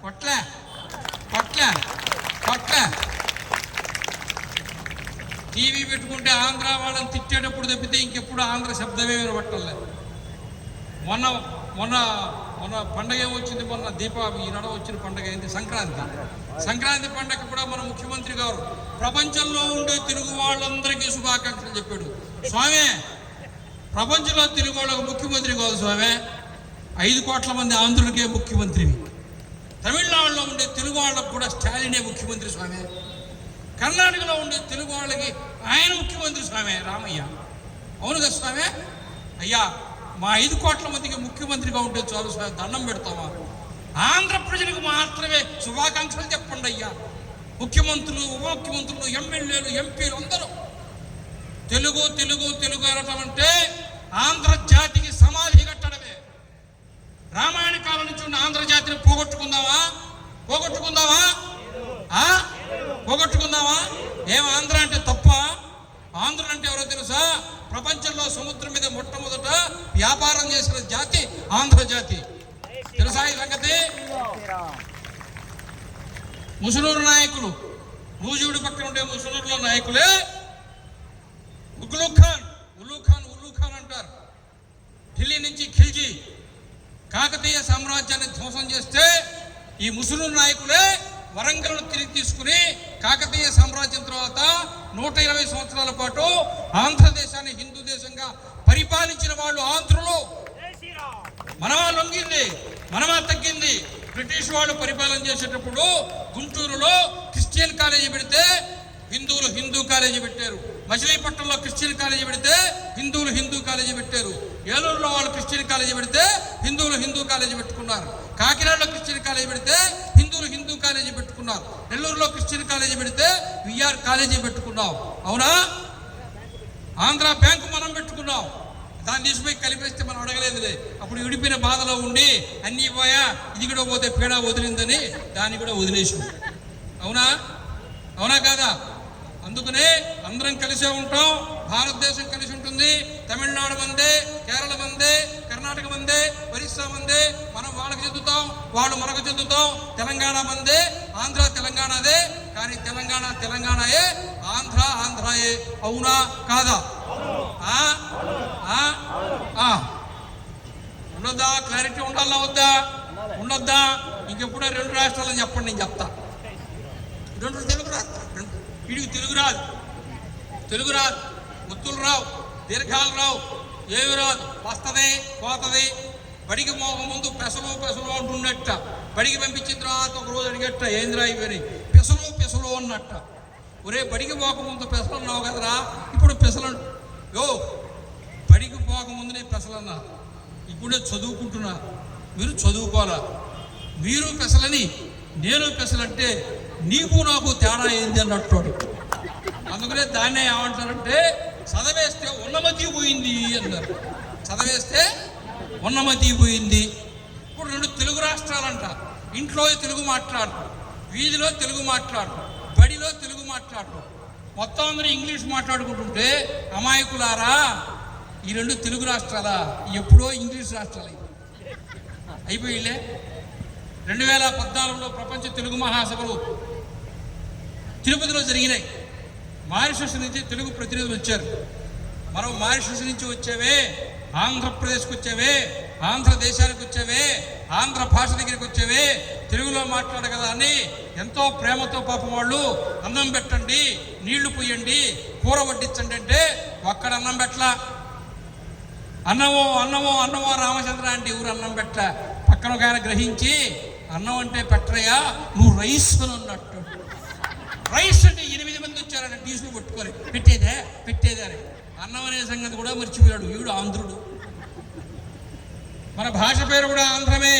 కొట్లే టీవీ పెట్టుకుంటే ఆంధ్ర వాళ్ళని తిట్టేటప్పుడు తప్పితే ఇంకెప్పుడు ఆంధ్ర శబ్దమే వినబట్టలే. మొన్న పండగ ఏమొచ్చింది? మొన్న ఈనాడు వచ్చిన పండగ ఏంటి? సంక్రాంతి పండగ కూడా మన ముఖ్యమంత్రి గారు ప్రపంచంలో ఉండే తెలుగు వాళ్ళందరికీ శుభాకాంక్షలు చెప్పాడు. స్వామి, ప్రపంచంలో తెలుగు వాళ్ళకు ముఖ్యమంత్రి కాదు స్వామి, 5 కోట్ల మంది ఆంధ్రులకే ముఖ్యమంత్రిని. తమిళనాడులో ఉండే తెలుగు వాళ్ళకు కూడా స్టాలినే ముఖ్యమంత్రి స్వామి. కర్ణాటకలో ఉండే తెలుగు వాళ్ళకి ఆయన ముఖ్యమంత్రి స్వామి, రామయ్య. అవును కదా స్వామి? అయ్యా, మా 5 కోట్ల మందికి ముఖ్యమంత్రిగా ఉంటే చాలు స్వామి, దండం పెడతామా? ఆంధ్ర ప్రజలకు మాత్రమే శుభాకాంక్షలు చెప్పండి అయ్యా. ముఖ్యమంత్రులు, ఉప ముఖ్యమంత్రులు, ఎమ్మెల్యేలు, ఎంపీలు అందరూ తెలుగు తెలుగు తెలుగు అనటం అంటే ఆంధ్ర జాతికి సమాధి కట్టడమే. రామాయణ కాలం నుంచి ఉన్న ఆంధ్ర జాతిని పోగొట్టుకుందామా? ఏం ఆంధ్ర అంటే తప్ప? ఆంధ్రులు అంటే ఎవరో తెలుసా? ప్రపంచ చేసిన జాతి ఆంధ్ర జాతి. తెలుసా ఈ సంగతి? ముసునూరు నాయకులు, నూజివీడు పక్కన ఉండే ముసునూరులో నాయకులే ఉల్లు ఖాన్ అంటారు. ఢిల్లీ నుంచి ఖిల్జీ కాకతీయ సామ్రాజ్యాన్ని ధ్వంసం చేస్తే ఈ ముసునూరు నాయకులే వరంగల్ను తిరిగి తీసుకుని కాకతీయ సామ్రాజ్యం తర్వాత 120 సంవత్సరాల పాటు ఆంధ్రదేశాన్ని హిందూ దేశంగా పరిపాలించిన వాళ్ళు ఆంధ్రులు. మనమా లొంగింది, మనమా తగ్గింది. బ్రిటిష్ వాళ్ళు పరిపాలన చేసేటప్పుడు గుంటూరులో క్రిస్టియన్ కాలేజీ పెడితే హిందువులు హిందూ కాలేజీ పెట్టారు. మచిలీపట్నంలో క్రిస్టియన్ కాలేజీ పెడితే హిందువులు హిందూ కాలేజీ పెట్టారు. ఏలూరులో వాళ్ళు క్రిస్టియన్ కాలేజీ పెడితే హిందువులు హిందూ కాలేజీ పెట్టుకున్నారు. కాకినాడలో క్రిస్టియన్ కాలేజీ పెడితే హిందువులు హిందూ కాలేజీ పెట్టుకున్నారు. నెల్లూరులో క్రిస్టియన్ కాలేజీ పెడితే విఆర్ కాలేజీ పెట్టుకున్నాం. అవునా? ఆంధ్ర బ్యాంకు మనం పెట్టుకున్నాం. దాన్ని తీసుకుపోయి కలిపేస్తే మనం అడగలేదులే. అప్పుడు విడిపోయిన బాధలో ఉండి అన్నీ పోయా, ఇది కూడా పోతే పీడ వదిలిందని దాన్ని కూడా వదిలేసాం. అవునా? అవునా కాదా? అందుకనే అందరం కలిసే ఉంటాం. భారతదేశం కలిసి ఉంటుంది. తమిళనాడు మందే, కేరళ మందే, కర్ణాటక మందే, ఒరిస్సా మందే. మనం వాళ్ళకి చెందుతాం, వాళ్ళు మనకు చెందుతాం. తెలంగాణ మందే, ఆంధ్ర తెలంగాణదే. కానీ తెలంగాణ తెలంగాణయే, ఆంధ్ర ఆంధ్రాయే. అవునా కాదా? ఉండొద్దా? క్లారిటీ ఉండాలా వద్దా? ఉండొద్దా? ఇంకెప్పుడో 2 రాష్ట్రాలని చెప్పండి, నేను చెప్తా. 2 తెలుగు రాష్ట్రాలు. వీడికి తెలుగు రాదు, ముత్తులు రావు, దీర్ఘాలు రావు, ఏమి రాదు. వస్తుంది పోతుంది. బడికి మోక ముందు పెసలు అంటున్నట్ట, బడికి పంపించిన తర్వాత ఒక రోజు అడిగట్ట, ఏంద్రా ఇవని పెసలు అన్నట్ట. ఒరే, బడికి పోక ముందు పెసలు అన్నావు కదరా, ఇప్పుడు పెసలు బడికి పోక ముందునే పెసలు అన్నా. ఇప్పుడే చదువుకుంటున్నా. మీరు చదువుకోవాలా? మీరు పెసలని నేను పెసలంటే నీకు నాకు తేడా ఏంది అన్నట్టు. అందుకనే దాన్నే ఏమంటారంటే చదవేస్తే ఉన్నమతి పోయింది అన్నారు. చదవేస్తే ఉన్నమతి పోయింది. ఇప్పుడు 2 తెలుగు రాష్ట్రాలంట. ఇంట్లో తెలుగు మాట్లాడరు, వీధిలో తెలుగు మాట్లాడరు, బడిలో తెలుగు మాట్లాడరు. మొత్తం అందరూ ఇంగ్లీష్ మాట్లాడుకుంటుంటే అమాయకులారా, ఈ 2 తెలుగు రాష్ట్రాలా? ఎప్పుడో ఇంగ్లీష్ రాష్ట్రాలు అయిపోయిలే. 2014లో ప్రపంచ తెలుగు మహాసభలు తిరుపతిలో జరిగినాయి. మారిషస్ నుంచి తెలుగు ప్రతినిధులు వచ్చారు. మనం మారిషస్ నుంచి వచ్చేవే, ఆంధ్రప్రదేశ్కి వచ్చేవే, ఆంధ్రదేశానికి వచ్చేవే, ఆంధ్ర భాష దగ్గరికి వచ్చేవే, తెలుగులో మాట్లాడగదా అని ఎంతో ప్రేమతో పాపం వాళ్ళు అన్నం పెట్టండి, నీళ్లు పోయండి, కూర వడ్డించండి అంటే ఒక్కడ అన్నం పెట్టలా. అన్నమో రామచంద్ర అంటే ఊరు అన్నం పెట్ట. పక్కన ఒక ఆయన గ్రహించి, అన్నం అంటే పెట్టరయ్యా, నువ్వు రైస్ అని అన్నట్టు. రైస్ అంటే 8 మంది వచ్చారంటే తీసుకుని పట్టుకొని పెట్టేదే అని. అన్నం అనే సంగతి కూడా మర్చిపోయాడు. వీడు ఆంధ్రుడు. మన భాష పేరు కూడా ఆంధ్రమే.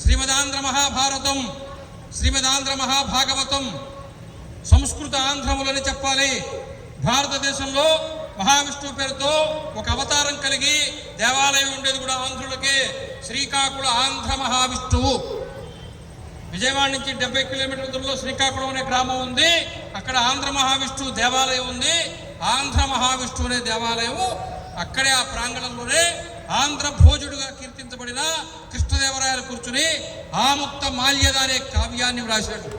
శ్రీమదాంధ్ర మహాభారతం, శ్రీమదాంధ్ర మహాభాగవతం సంస్కృత ఆంధ్రములని చెప్పాలి. భారతదేశంలో మహావిష్ణువు పేరుతో ఒక అవతారం కలిగి దేవాలయం ఉండేది కూడా ఆంధ్రులకే. శ్రీకాకుళ ఆంధ్ర మహావిష్ణువు. విజయవాడ నుంచి 70 కిలోమీటర్ల దూరంలో శ్రీకాకుళం అనే గ్రామం ఉంది. అక్కడ ఆంధ్ర మహావిష్ణువు దేవాలయం ఉంది. ఆంధ్ర మహావిష్ణువు అనే దేవాలయము అక్కడే, ఆ ప్రాంగణంలోనే ఆంధ్ర భోజుడుగా కీర్తించబడిన కృష్ణదేవరాయలు కూర్చుని ఆముక్త మాల్యద అనే కావ్యాన్ని వ్రాశాడు.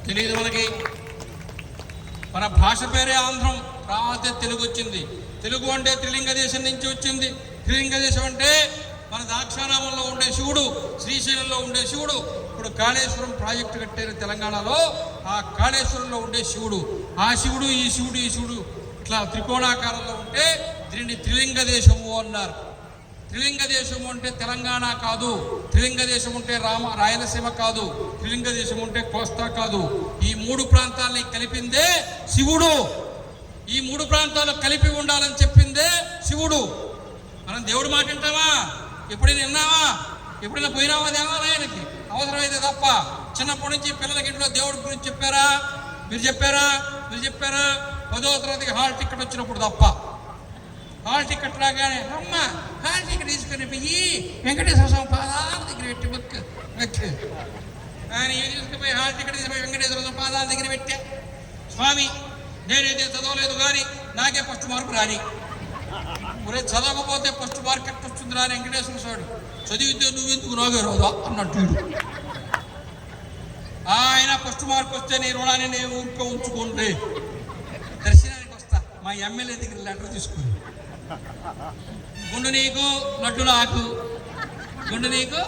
తెలియదు మనకి. మన భాష పేరే ఆంధ్రం. తర్వాత తెలుగు వచ్చింది. తెలుగు అంటే త్రిలింగ దేశం నుంచి వచ్చింది. త్రిలింగ దేశం అంటే మన దాక్షారామంలో ఉండే శివుడు, శ్రీశైలంలో ఉండే శివుడు. ఇప్పుడు కాళేశ్వరం ప్రాజెక్టు కట్టారు తెలంగాణలో. ఆ కాళేశ్వరంలో ఉండే శివుడు, ఆ శివుడు, ఈ శివుడు ఇట్లా త్రికోణాకారంలో ఉంటే దీన్ని త్రిలింగ దేశము అన్నారు. త్రిలింగ దేశము అంటే తెలంగాణ కాదు. త్రిలింగ దేశం ఉంటే రాయలసీమ కాదు. త్రిలింగ దేశం ఉంటే కోస్తా కాదు. ఈ 3 ప్రాంతాలని కలిపిందే శివుడు. ఈ 3 ప్రాంతాలు కలిపి ఉండాలని చెప్పిందే శివుడు. మనం దేవుడు మాట వింటామా? ఎప్పుడైనా విన్నావా? ఎప్పుడైనా పోయినావా దేవాలయానికి? అవసరమైతే తప్ప. చిన్నప్పటి నుంచి పిల్లలకి ఇంట్లో దేవుడి గురించి చెప్పారా? మీరు చెప్పారా? 10వ తరగతికి హాల్ టికెట్ వచ్చినప్పుడు తప్ప. హాల్ టికెట్ రాగానే అమ్మ హాల్ టికెట్ తీసుకొని పోయి వెంకటేశ్వర స్వామి పాదాల దగ్గర పెట్టి వెక్కి ఆయన తీసుకుపోయి హాల్ టికెట్ తీసుకుపోయి వెంకటేశ్వర స్వామి పాదాల దగ్గర పెట్టా. స్వామి, నేనైతే చదవలేదు కానీ నాకే ఫస్ట్ మార్కు రాని. ఒరే చదవకపోతే ఫస్ట్ మార్కెట్ వస్తుందిరా అని వెంకటేశ్వర స్వామి, చదివితే నువ్వెందుకు నాగే రాదా అన్నట్టు. ఆయన ఫస్ట్ మార్క్ వస్తే నీ రుణాన్ని నేను ఊరికే ఉంచుకోండి, దర్శనానికి వస్తా మా ఎమ్మెల్యే దగ్గర లెటర్ తీసుకుని. గుండు నీకు లడ్డు నాకు, గుండు నీకు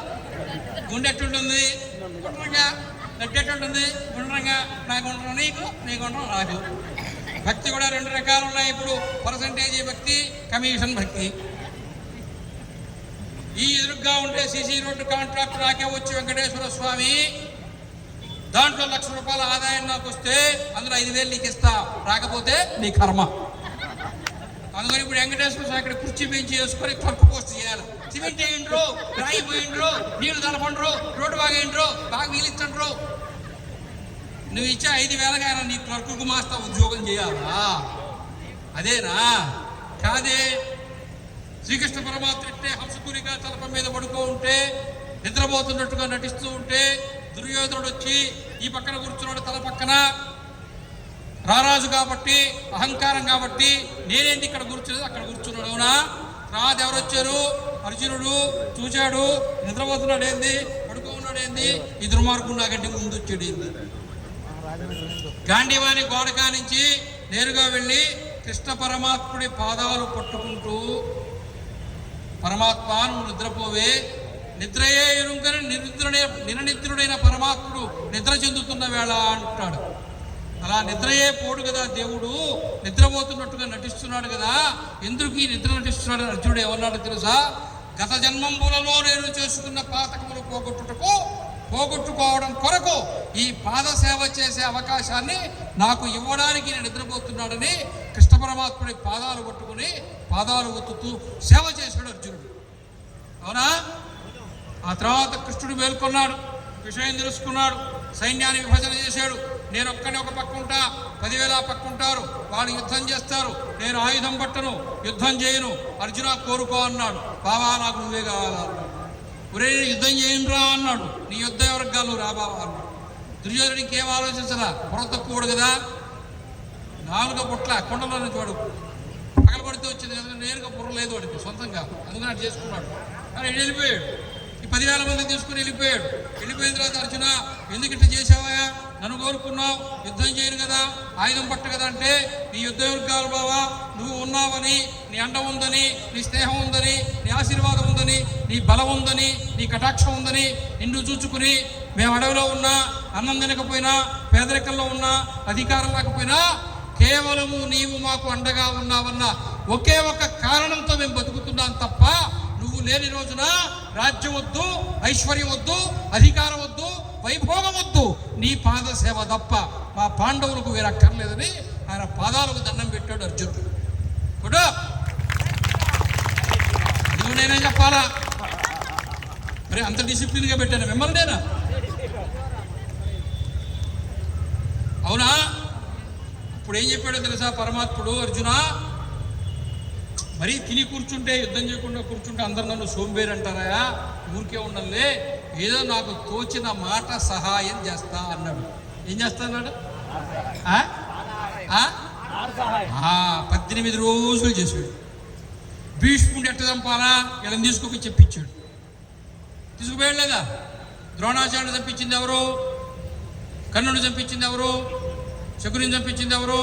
గుండె ఎట్టుంటుంది గుండ్రంగా, లడ్డు ఎట్టుంటుంది గుండ్రంగా, నా గుండ్రం నీకు నీ గుండ్రం నాకు. భక్తి కూడా 2 రకాలు ఉన్నాయి ఇప్పుడు, పర్సంటేజీ భక్తి, కమిషన్ భక్తి. ఈ ఎదురుగ్గా ఉండే సీసీ రోడ్డు కాంట్రాక్ట్ నాకే వచ్చి వెంకటేశ్వర స్వామి దాంట్లో 1,00,000 రూపాయల ఆదాయం నాకు వస్తే అందులో 5,000 నీకు ఇస్తా, రాకపోతే నీ కర్మ. అందుకని ఇప్పుడు వెంకటేశ్వర స్వామి ఇక్కడ కుర్చీ పెంచి వేసుకొని క్లర్క్ పోస్ట్ చేయాలి. సిమెంట్ వేయండ్రు, రాయి పోయిండ్రు, నీళ్లు తలపండ్రు, రోడ్డు బాగా వేయండ్రు, బాగా వీలిచ్చండ్రు. నువ్వు ఇచ్చే 5,000 ఆయన నీ క్లర్కు మాస్తా ఉద్యోగం చేయాలా? అదేనా? కాదే. శ్రీకృష్ణ పరమాత్మ ఇట్టే హంసకునిగా తలప మీద పడుకో ఉంటే, నిద్రపోతున్నట్టుగా నటిస్తూ ఉంటే దుర్యోధనుడు వచ్చి ఈ పక్కన కూర్చున్నాడు, తల పక్కన. రారాజు కాబట్టి, అహంకారం కాబట్టి నేనేంది ఇక్కడ కూర్చున్నది అక్కడ కూర్చున్నాడు. అవునా? రాదు ఎవరు వచ్చారు? అర్జునుడు చూశాడు, నిద్రపోతున్నాడు ఏంది, పడుకో ఉన్నాడు ఏంది, ఈ దుర్మార్గుడు నాకంటే ముందు వచ్చాడు ఏంది. గాంధీవాణి గోడకా నుంచి నేరుగా వెళ్ళి కృష్ణ పరమాత్ముడి పాదాలు పట్టుకుంటూ, పరమాత్మ నువ్వు నిద్రపోవే, నిద్రయే ఎరుంగని నిరనిద్రుడైన పరమాత్ముడు నిద్ర చెందుతున్న వేళ అంటాడు. అలా నిద్రయే పోడు కదా దేవుడు, నిద్రపోతున్నట్టుగా నటిస్తున్నాడు కదా. ఎందుకు ఈ నిద్ర నటిస్తున్నాడు? అర్జునుడు ఏమన్నాడు తెలుసా? గత జన్మములలో నేను చేసుకున్న పాతకములు పోగొట్టుకోవడం కొరకు ఈ పాద సేవ చేసే అవకాశాన్ని నాకు ఇవ్వడానికి నేను నిద్రపోతున్నాడని కృష్ణ పరమాత్ముడి పాదాలు పట్టుకుని పాదాలు ఒత్తుతూ సేవ చేశాడు అర్జునుడు. అవునా? ఆ తర్వాత కృష్ణుడు మేల్కొన్నాడు, విషయం తెలుసుకున్నాడు, సైన్యాన్ని విభజన చేశాడు. నేను ఒక్కనే ఒక పక్క ఉంటా, 10,000 పక్క ఉంటారు, వాళ్ళు యుద్ధం చేస్తారు, నేను ఆయుధం పట్టను, యుద్ధం చేయను, అర్జున కోరుకో అన్నాడు. బాబా నాకు నువ్వే కావాలా. ఒరే యుద్ధం చేయనురా అన్నాడు. నీ యుద్ధం ఎవరికి కాదు, రా బాబా అన్నాడు. దుర్యోధనుడికి ఏం ఆలోచించరా, పొర తక్కువడు కదా, 4 పుట్ల కొండలోనే చూడు పగలబడితే వచ్చింది కదా, నేరుగా బుర్ర లేదు వాడికి సొంతంగా, అందుకని అటు చేసుకున్నాడు. కానీ వెళ్ళిపోయాడు. ఈ 10,000 మంది తీసుకుని వెళ్ళిపోయాడు. వెళ్ళిపోయిన తర్వాత అర్జున ఎందుకు ఇట్లా చేసావా, నన్ను కోరుకున్నావు, యుద్ధం చేయను కదా, ఆయుధం పట్ట కదా అంటే, నీ యుద్ధం ఎవరికి కావాలి బావా, నువ్వు ఉన్నావని, నీ అండ ఉందని, నీ స్నేహం ఉందని, నీ ఆశీర్వాదం ఉందని, నీ బలం ఉందని, నీ కటాక్షం ఉందని నిన్ను చూచుకుని మేము అడవిలో ఉన్నా, అన్నం తినకపోయినా, పేదరికంలో ఉన్నా, అధికారం లేకపోయినా కేవలము నీవు మాకు అండగా ఉన్నావన్న ఒకే ఒక కారణంతో మేము బతుకుతున్నాం తప్ప, నువ్వు లేని రోజున రాజ్యం వద్దు, ఐశ్వర్యం వద్దు, అధికారం వద్దు, వైభోగం వద్దు, నీ పాద సేవ తప్ప మా పాండవులకు వేరే అక్కర్లేదని ఆయన పాదాలకు దండం పెట్టాడు అర్జునుడు. కూడా నువ్వు నేనే చెప్పాలా? మరి అంత డిసిప్లిన్గా పెట్టాను మిమ్మల్ని నేనా? అవునా? ఇప్పుడు ఏం చెప్పాడో తెలుసా పరమాత్ముడు? అర్జున, మరీ తిని కూర్చుంటే, యుద్ధం చేయకుండా కూర్చుంటే అందరు నన్ను సోంబేరు అంటారా, ఊరికే ఉండలే, ఏదో నాకు తోచిన మాట సహాయం చేస్తా అన్నాడు. ఏం చేస్తా అన్నాడు? 18 రోజులు చేశాడు. భీష్ముడు ఎట్ట చంపాలా ఇలా తీసుకుపోయి చెప్పించాడు. తీసుకుపోయాడు లేదా? ద్రోణాచార్యుడు చంపించింది ఎవరు? కర్ణుడు చంపించింది ఎవరు? శకుని చంపించింది ఎవరు?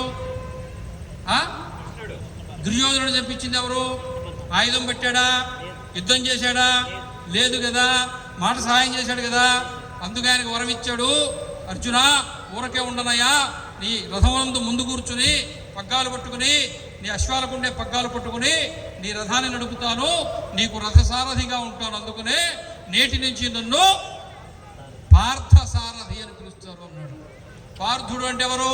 దుర్యోధనుడు చంపించింది ఎవరు? ఆయుధం పెట్టాడా? యుద్ధం చేశాడా? లేదు కదా. మాట సహాయం చేశాడు కదా. అందుకే ఆయనకు వరం ఇచ్చాడు. అర్జున, ఊరకే ఉండనయ్యా, నీ రథమందు ముందు కూర్చుని పగ్గాలు పట్టుకుని, నీ అశ్వాలకుండే పగ్గాలు పట్టుకుని నీ రథాన్ని నడుపుతాను, నీకు రథసారథిగా ఉంటాను. అందుకనే నేటి నుంచి నన్ను పార్థసారథి అని పిలుస్తారు అన్నాడు. పార్థుడు అంటే ఎవరు?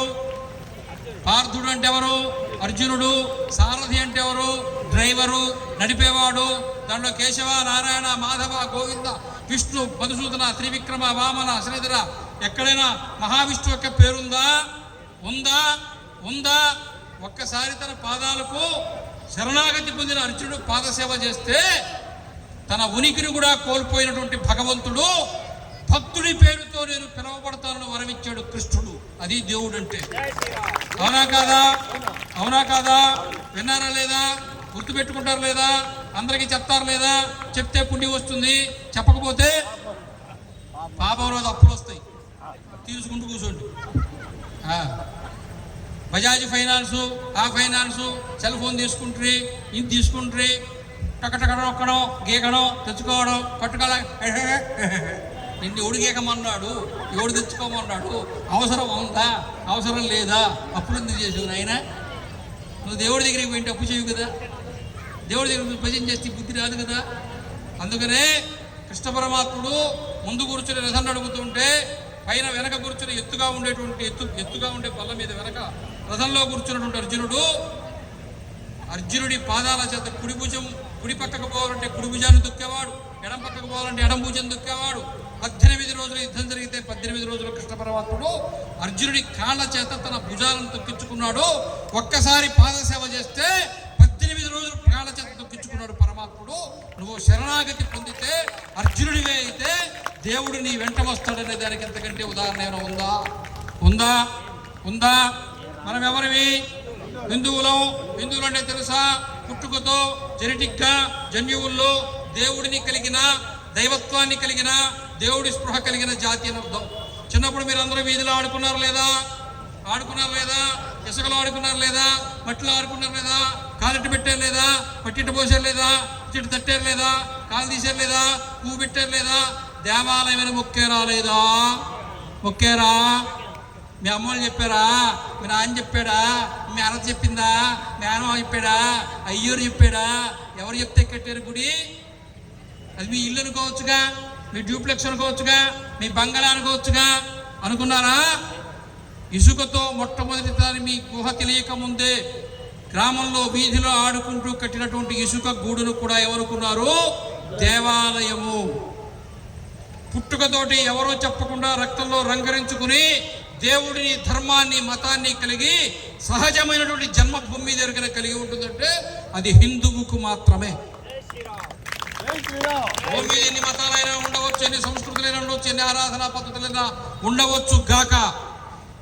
పార్థుడు అంటే ఎవరు? అర్జునుడు. సారథి అంటే ఎవరు? డ్రైవరు, నడిపేవాడు. దాంట్లో కేశవ, నారాయణ, మాధవ, గోవింద, విష్ణు, మధుసూదన, త్రివిక్రమ, వామన, శ్రీధర, ఎక్కడైనా మహావిష్ణు యొక్క పేరుందా? ఉందా? ఉందా? ఒక్కసారి తన పాదాలకు శరణాగతి పొందిన అర్జునుడు పాదసేవ చేస్తే తన ఉనికిని కూడా కోల్పోయినటువంటి భగవంతుడు భక్తుడి పేరుతో నేను పిలువబడతానని వరమిచ్చాడు కృష్ణుడు. అది దేవుడు అంటే. అవునా కాదా? అవునా కాదా? విన్నారా లేదా? గుర్తుపెట్టుకుంటారు లేదా? అందరికీ చెప్తారు లేదా? చెప్తే పుణ్యం వస్తుంది, చెప్పకపోతే పాపం రోజు అప్పులు వస్తాయి. తీసుకుంటూ కూర్చోండి. బజాజ్ ఫైనాన్సు, ఆ ఫైనాన్సు, సెల్ ఫోన్ తీసుకుంటారు, ఇది తీసుకుంటారు, టకటక నొక్కడం, గీకడం, తెచ్చుకోవడం, కట్టుకోలే. నిన్ను ఎవడు గీకమన్నాడు, ఎవడు తెచ్చుకోమన్నాడు? అవసరం ఉందా, అవసరం లేదా? అప్పుడు ఎందుకు చేసావు నాయన? నువ్వు దేవుడి దగ్గరికి పోయింటే అప్పు చేయవు కదా, దేవుడి దగ్గర భజన చేస్తే బుద్ధి రాదు కదా. అందుకనే కృష్ణ పరమాత్ముడు ముందు కూర్చుని రథం నడుపుతుంటే పైన వెనక కూర్చుని ఎత్తుగా ఉండే బల్ల మీద వెనక రథంలో కూర్చున్నటువంటి అర్జునుడి పాదాల చేత కుడి పక్కకు పోవాలంటే కుడి భుజాన్ని దుక్కేవాడు, ఎడం పక్కకు పోవాలంటే ఎడం భుజం దుక్కేవాడు. 18 రోజులు యుద్ధం జరిగితే 18 రోజులు కృష్ణ పరమాత్ముడు అర్జునుడి కాళ్ళ చేత తన భుజాలను తొక్కించుకున్నాడు. ఒక్కసారి పాదసేవ చేస్తే 18 రోజులు కాళ్ళ చేత తొక్కించుకున్నాడు పరమాత్ముడు. నువ్వు శరణాగతి పొందితే అర్జునుడివే అయితే దేవుడు నీ వెంట వస్తాడనే దానికి ఎంతకంటే ఉదాహరణ ఏమైనా ఉందా? మనం ఎవరివి? హిందువులు అంటే తెలుసా? పుట్టుకతో జెనెటిక్గా జన్యువుల్లో దేవుడిని కలిగిన, దైవత్వాన్ని కలిగిన, దేవుడి స్పృహ కలిగిన జాతి అని అర్థం. చిన్నప్పుడు మీరు అందరూ వీధిలో ఆడుకున్నారు లేదా? ఇసుకలో ఆడుకున్నారు లేదా? మట్టిలో ఆడుకున్నారు లేదా? కాలిట్టు పెట్టారు లేదా? పట్టిట్టు పోసారు లేదా? చిట్టు తట్టారు లేదా? కాలు తీసారు లేదా? పువ్వు పెట్టారు లేదా? దేవాలయం మొక్కేరా లేదా? మొక్కేరా? మీ అమ్మోళ్ళు చెప్పారా? మీ నాన్న చెప్పాడా? మీ అన్న చెప్పిందా? మీ నాన్న చెప్పాడా? అయ్యూరు చెప్పాడా? ఎవరు చెప్తే కట్టారు గుడి? అది మీ ఇల్లు అనుకోవచ్చుగా, మీ డ్యూప్లెక్స్ అనుకోవచ్చుగా, మీ బంగాళా అనుకోవచ్చుగా. అనుకున్నారా? ఇసుకతో మొట్టమొదటిసారి మీ గుహ తెలియక ముందే గ్రామంలో వీధిలో ఆడుకుంటూ కట్టినటువంటి ఇసుక గూడును కూడా ఎవరుకున్నారు? దేవాలయము. పుట్టుకతోటి ఎవరో చెప్పకుండా రక్తంలో రంగరించుకుని దేవుడిని, ధర్మాన్ని, మతాన్ని కలిగి సహజమైనటువంటి జన్మభూమి దగ్గర కలిగి ఉంటుందంటే అది హిందువుకు మాత్రమే. భూమి ఎన్ని మతాలైనా ఉండవచ్చు, ఎన్ని సంస్కృతులైనా ఉండవచ్చు, ఎన్ని ఆరాధనా పద్ధతులైనా ఉండవచ్చు గాక,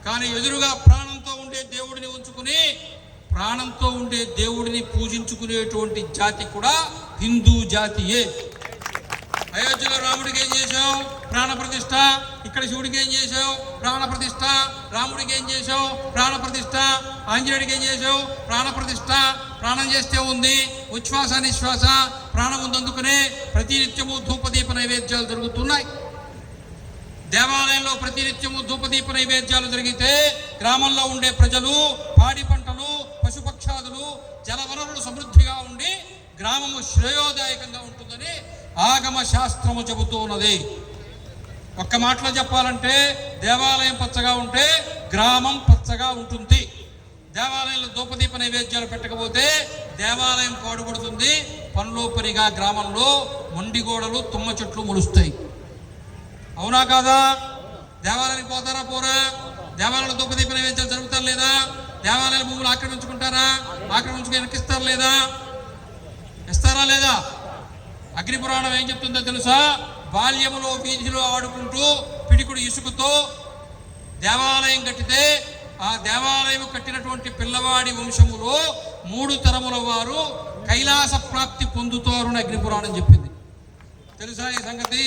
కానీ ఎదురుగా ప్రాణంతో ఉండే దేవుడిని ఉంచుకుని ప్రాణంతో ఉండే దేవుడిని పూజించుకునేటువంటి జాతి కూడా హిందూ జాతియే. అయోధ్యలో రాముడికి ఏం చేశావు? ప్రాణ ప్రతిష్ఠ. ఇక్కడ శివుడికి ఏం చేశావు? ప్రాణ ప్రతిష్ఠ. రాముడికి ఏం చేశావు? ప్రాణ ప్రతిష్ఠ. ఆంజనేయుడికి ఏం చేశావు? ప్రాణ ప్రతిష్ఠ. ప్రాణం చేస్తే ఉంది ఉచ్ఛ్వాస నిశ్వాస, ప్రాణం ఉందందుకునే ప్రతినిత్యము ధూపదీప నైవేద్యాలు జరుగుతున్నాయి. దేవాలయంలో ప్రతినిత్యము ధూపదీప నైవేద్యాలు జరిగితే గ్రామంలో ఉండే ప్రజలు, పాడి పంటలు, పశుపక్షాదులు, జలవనరులు సమృద్ధిగా ఉండి గ్రామము శ్రేయోదాయకంగా ఉంటుందని ఆగమ శాస్త్రము చెబుతూ ఉన్నది. ఒక్క మాటలో చెప్పాలంటే దేవాలయం పచ్చగా ఉంటే గ్రామం పచ్చగా ఉంటుంది. దేవాలయంలో ధూపదీప నైవేద్యాలు పెట్టకపోతే దేవాలయం పాడుపడుతుంది. పనిలో పనిగా గ్రామంలో మొండిగోడలు, తుమ్మ చెట్లు మొలుస్తాయి. అవునా కాదా? దేవాలయానికి పోతారా పోరా? దేవాలయంలో ధూపదీప నైవేద్యాలు జరుగుతారు లేదా? దేవాలయాల భూములు ఆక్రమించుకుంటారా? ఆక్రమించుకుని వెనకిస్తారు లేదా? ఇస్తారా లేదా? అగ్ని పురాణం ఏం చెప్తుందో తెలుసా? బాల్యములో వీధిలో ఆడుకుంటూ పిడికుడు ఇసుకతో దేవాలయం కట్టితే ఆ దేవాలయం కట్టినటువంటి పిల్లవాడి వంశములో 3 తరముల వారు కైలాస ప్రాప్తి పొందుతారని అగ్ని పురాణం చెప్పింది. తెలుసా ఈ సంగతి?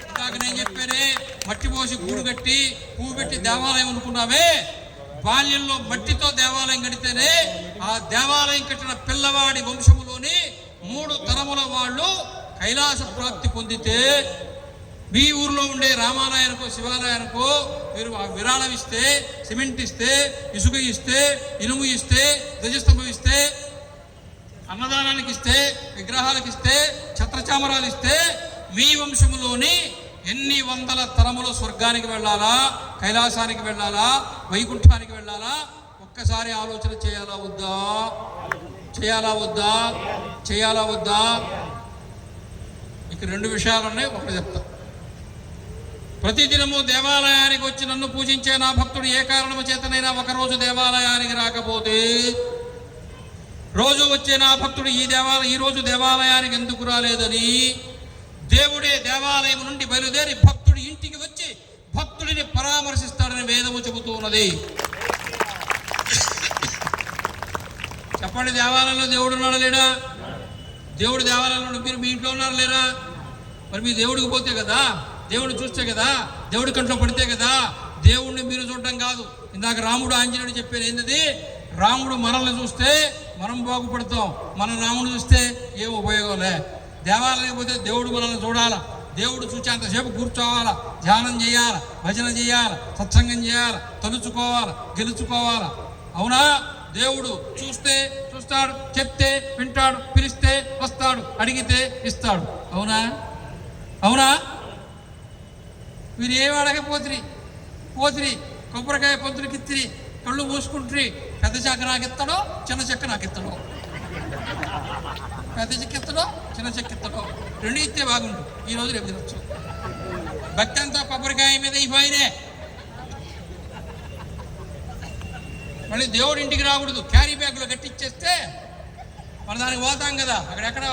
ఇందాక నేను చెప్పానే, మట్టి పోసి గూడు కట్టి పువ్వు పెట్టి దేవాలయం అనుకున్నావే. బాల్యంలో మట్టితో దేవాలయం కడితేనే ఆ దేవాలయం కట్టిన పిల్లవాడి వంశములోని 3 తరముల వాళ్ళు కైలాస ప్రాప్తి పొందితే మీ ఊర్లో ఉండే రామాలయానికో శివాలయానికో మీరు విరాళం ఇస్తే, సిమెంట్ ఇస్తే, ఇసుక ఇస్తే, ఇనుము ఇస్తే, ధ్వజస్తంభం ఇస్తే, అన్నదానానికి ఇస్తే, విగ్రహాలకు ఇస్తే, ఛత్రచామరాలు ఇస్తే మీ వంశములోని ఎన్ని వందల తరములు స్వర్గానికి వెళ్ళాలా, కైలాసానికి వెళ్ళాలా, వైకుంఠానికి వెళ్ళాలా? ఒక్కసారి ఆలోచన చేయాలా వద్దా? ఇక 2 విషయాలు ఉన్నాయి, ఒకటి చెప్తా. ప్రతిదినము దేవాలయానికి వచ్చి నన్ను పూజించే నా భక్తుడు ఏ కారణము చేతనైనా ఒకరోజు దేవాలయానికి రాకపోతే, రోజు వచ్చే నా భక్తుడు ఈ రోజు దేవాలయానికి ఎందుకు రాలేదని దేవుడే దేవాలయం నుండి బయలుదేరి భక్తుడి ఇంటికి వచ్చి భక్తుడిని పరామర్శిస్తాడని వేదము చెబుతూ ఉన్నది. చెప్పండి, దేవాలయంలో దేవుడు ఉన్నాడా లేడా? దేవుడు దేవాలయంలో మీరు మీ ఇంట్లో ఉన్నారు లేరా? మరి మీ దేవుడికి పోతే కదా, దేవుడిని చూస్తే కదా, దేవుడి కంట్లో పడితే కదా. దేవుణ్ణి మీరు చూడటం కాదు. ఇందాక రాముడు ఆంజనేయుడు చెప్పారు ఏంటది, రాముడు మనల్ని చూస్తే మనం బాగుపడతాం, మన రాముడు చూస్తే ఏం ఉపయోగం లే. దేవాలయం పోతే దేవుడు మనల్ని చూడాలా, దేవుడు చూసి అంతసేపు కూర్చోవాలా, ధ్యానం చేయాలా, భజన చేయాలా, సత్సంగం చేయాలా, తలుచుకోవాలా, గెలుచుకోవాలా. అవునా? దేవుడు చూస్తే చూస్తాడు, చెప్తే వింటాడు, పిలిస్తే వస్తాడు, అడిగితే ఇస్తాడు. అవునా? అవునా? మీరు ఏమి అడగపోతురి, పోతురి కొబ్బరికాయ పొద్దులకి ఇత్తిరి, కళ్ళు మూసుకుంటురి. పెద్ద చెక్క నాకు ఇస్తాడో, చిన్న చెక్క నాకు ఇస్తాడో, పెద్ద చెక్క ఇస్తాడో, చిన్న చెక్క ఇస్తాడో, రెండు ఇస్తే బాగుండు. ఈరోజు రేపు తినొచ్చు. భక్తి అంతా కొబ్బరికాయ మీద అయిపోయినే. మళ్ళీ దేవుడి ఇంటికి రాకూడదు, క్యారీ బ్యాగ్లో కట్టిచ్చేస్తే మన దానికి పోతాం కదా, అక్కడెక్కడ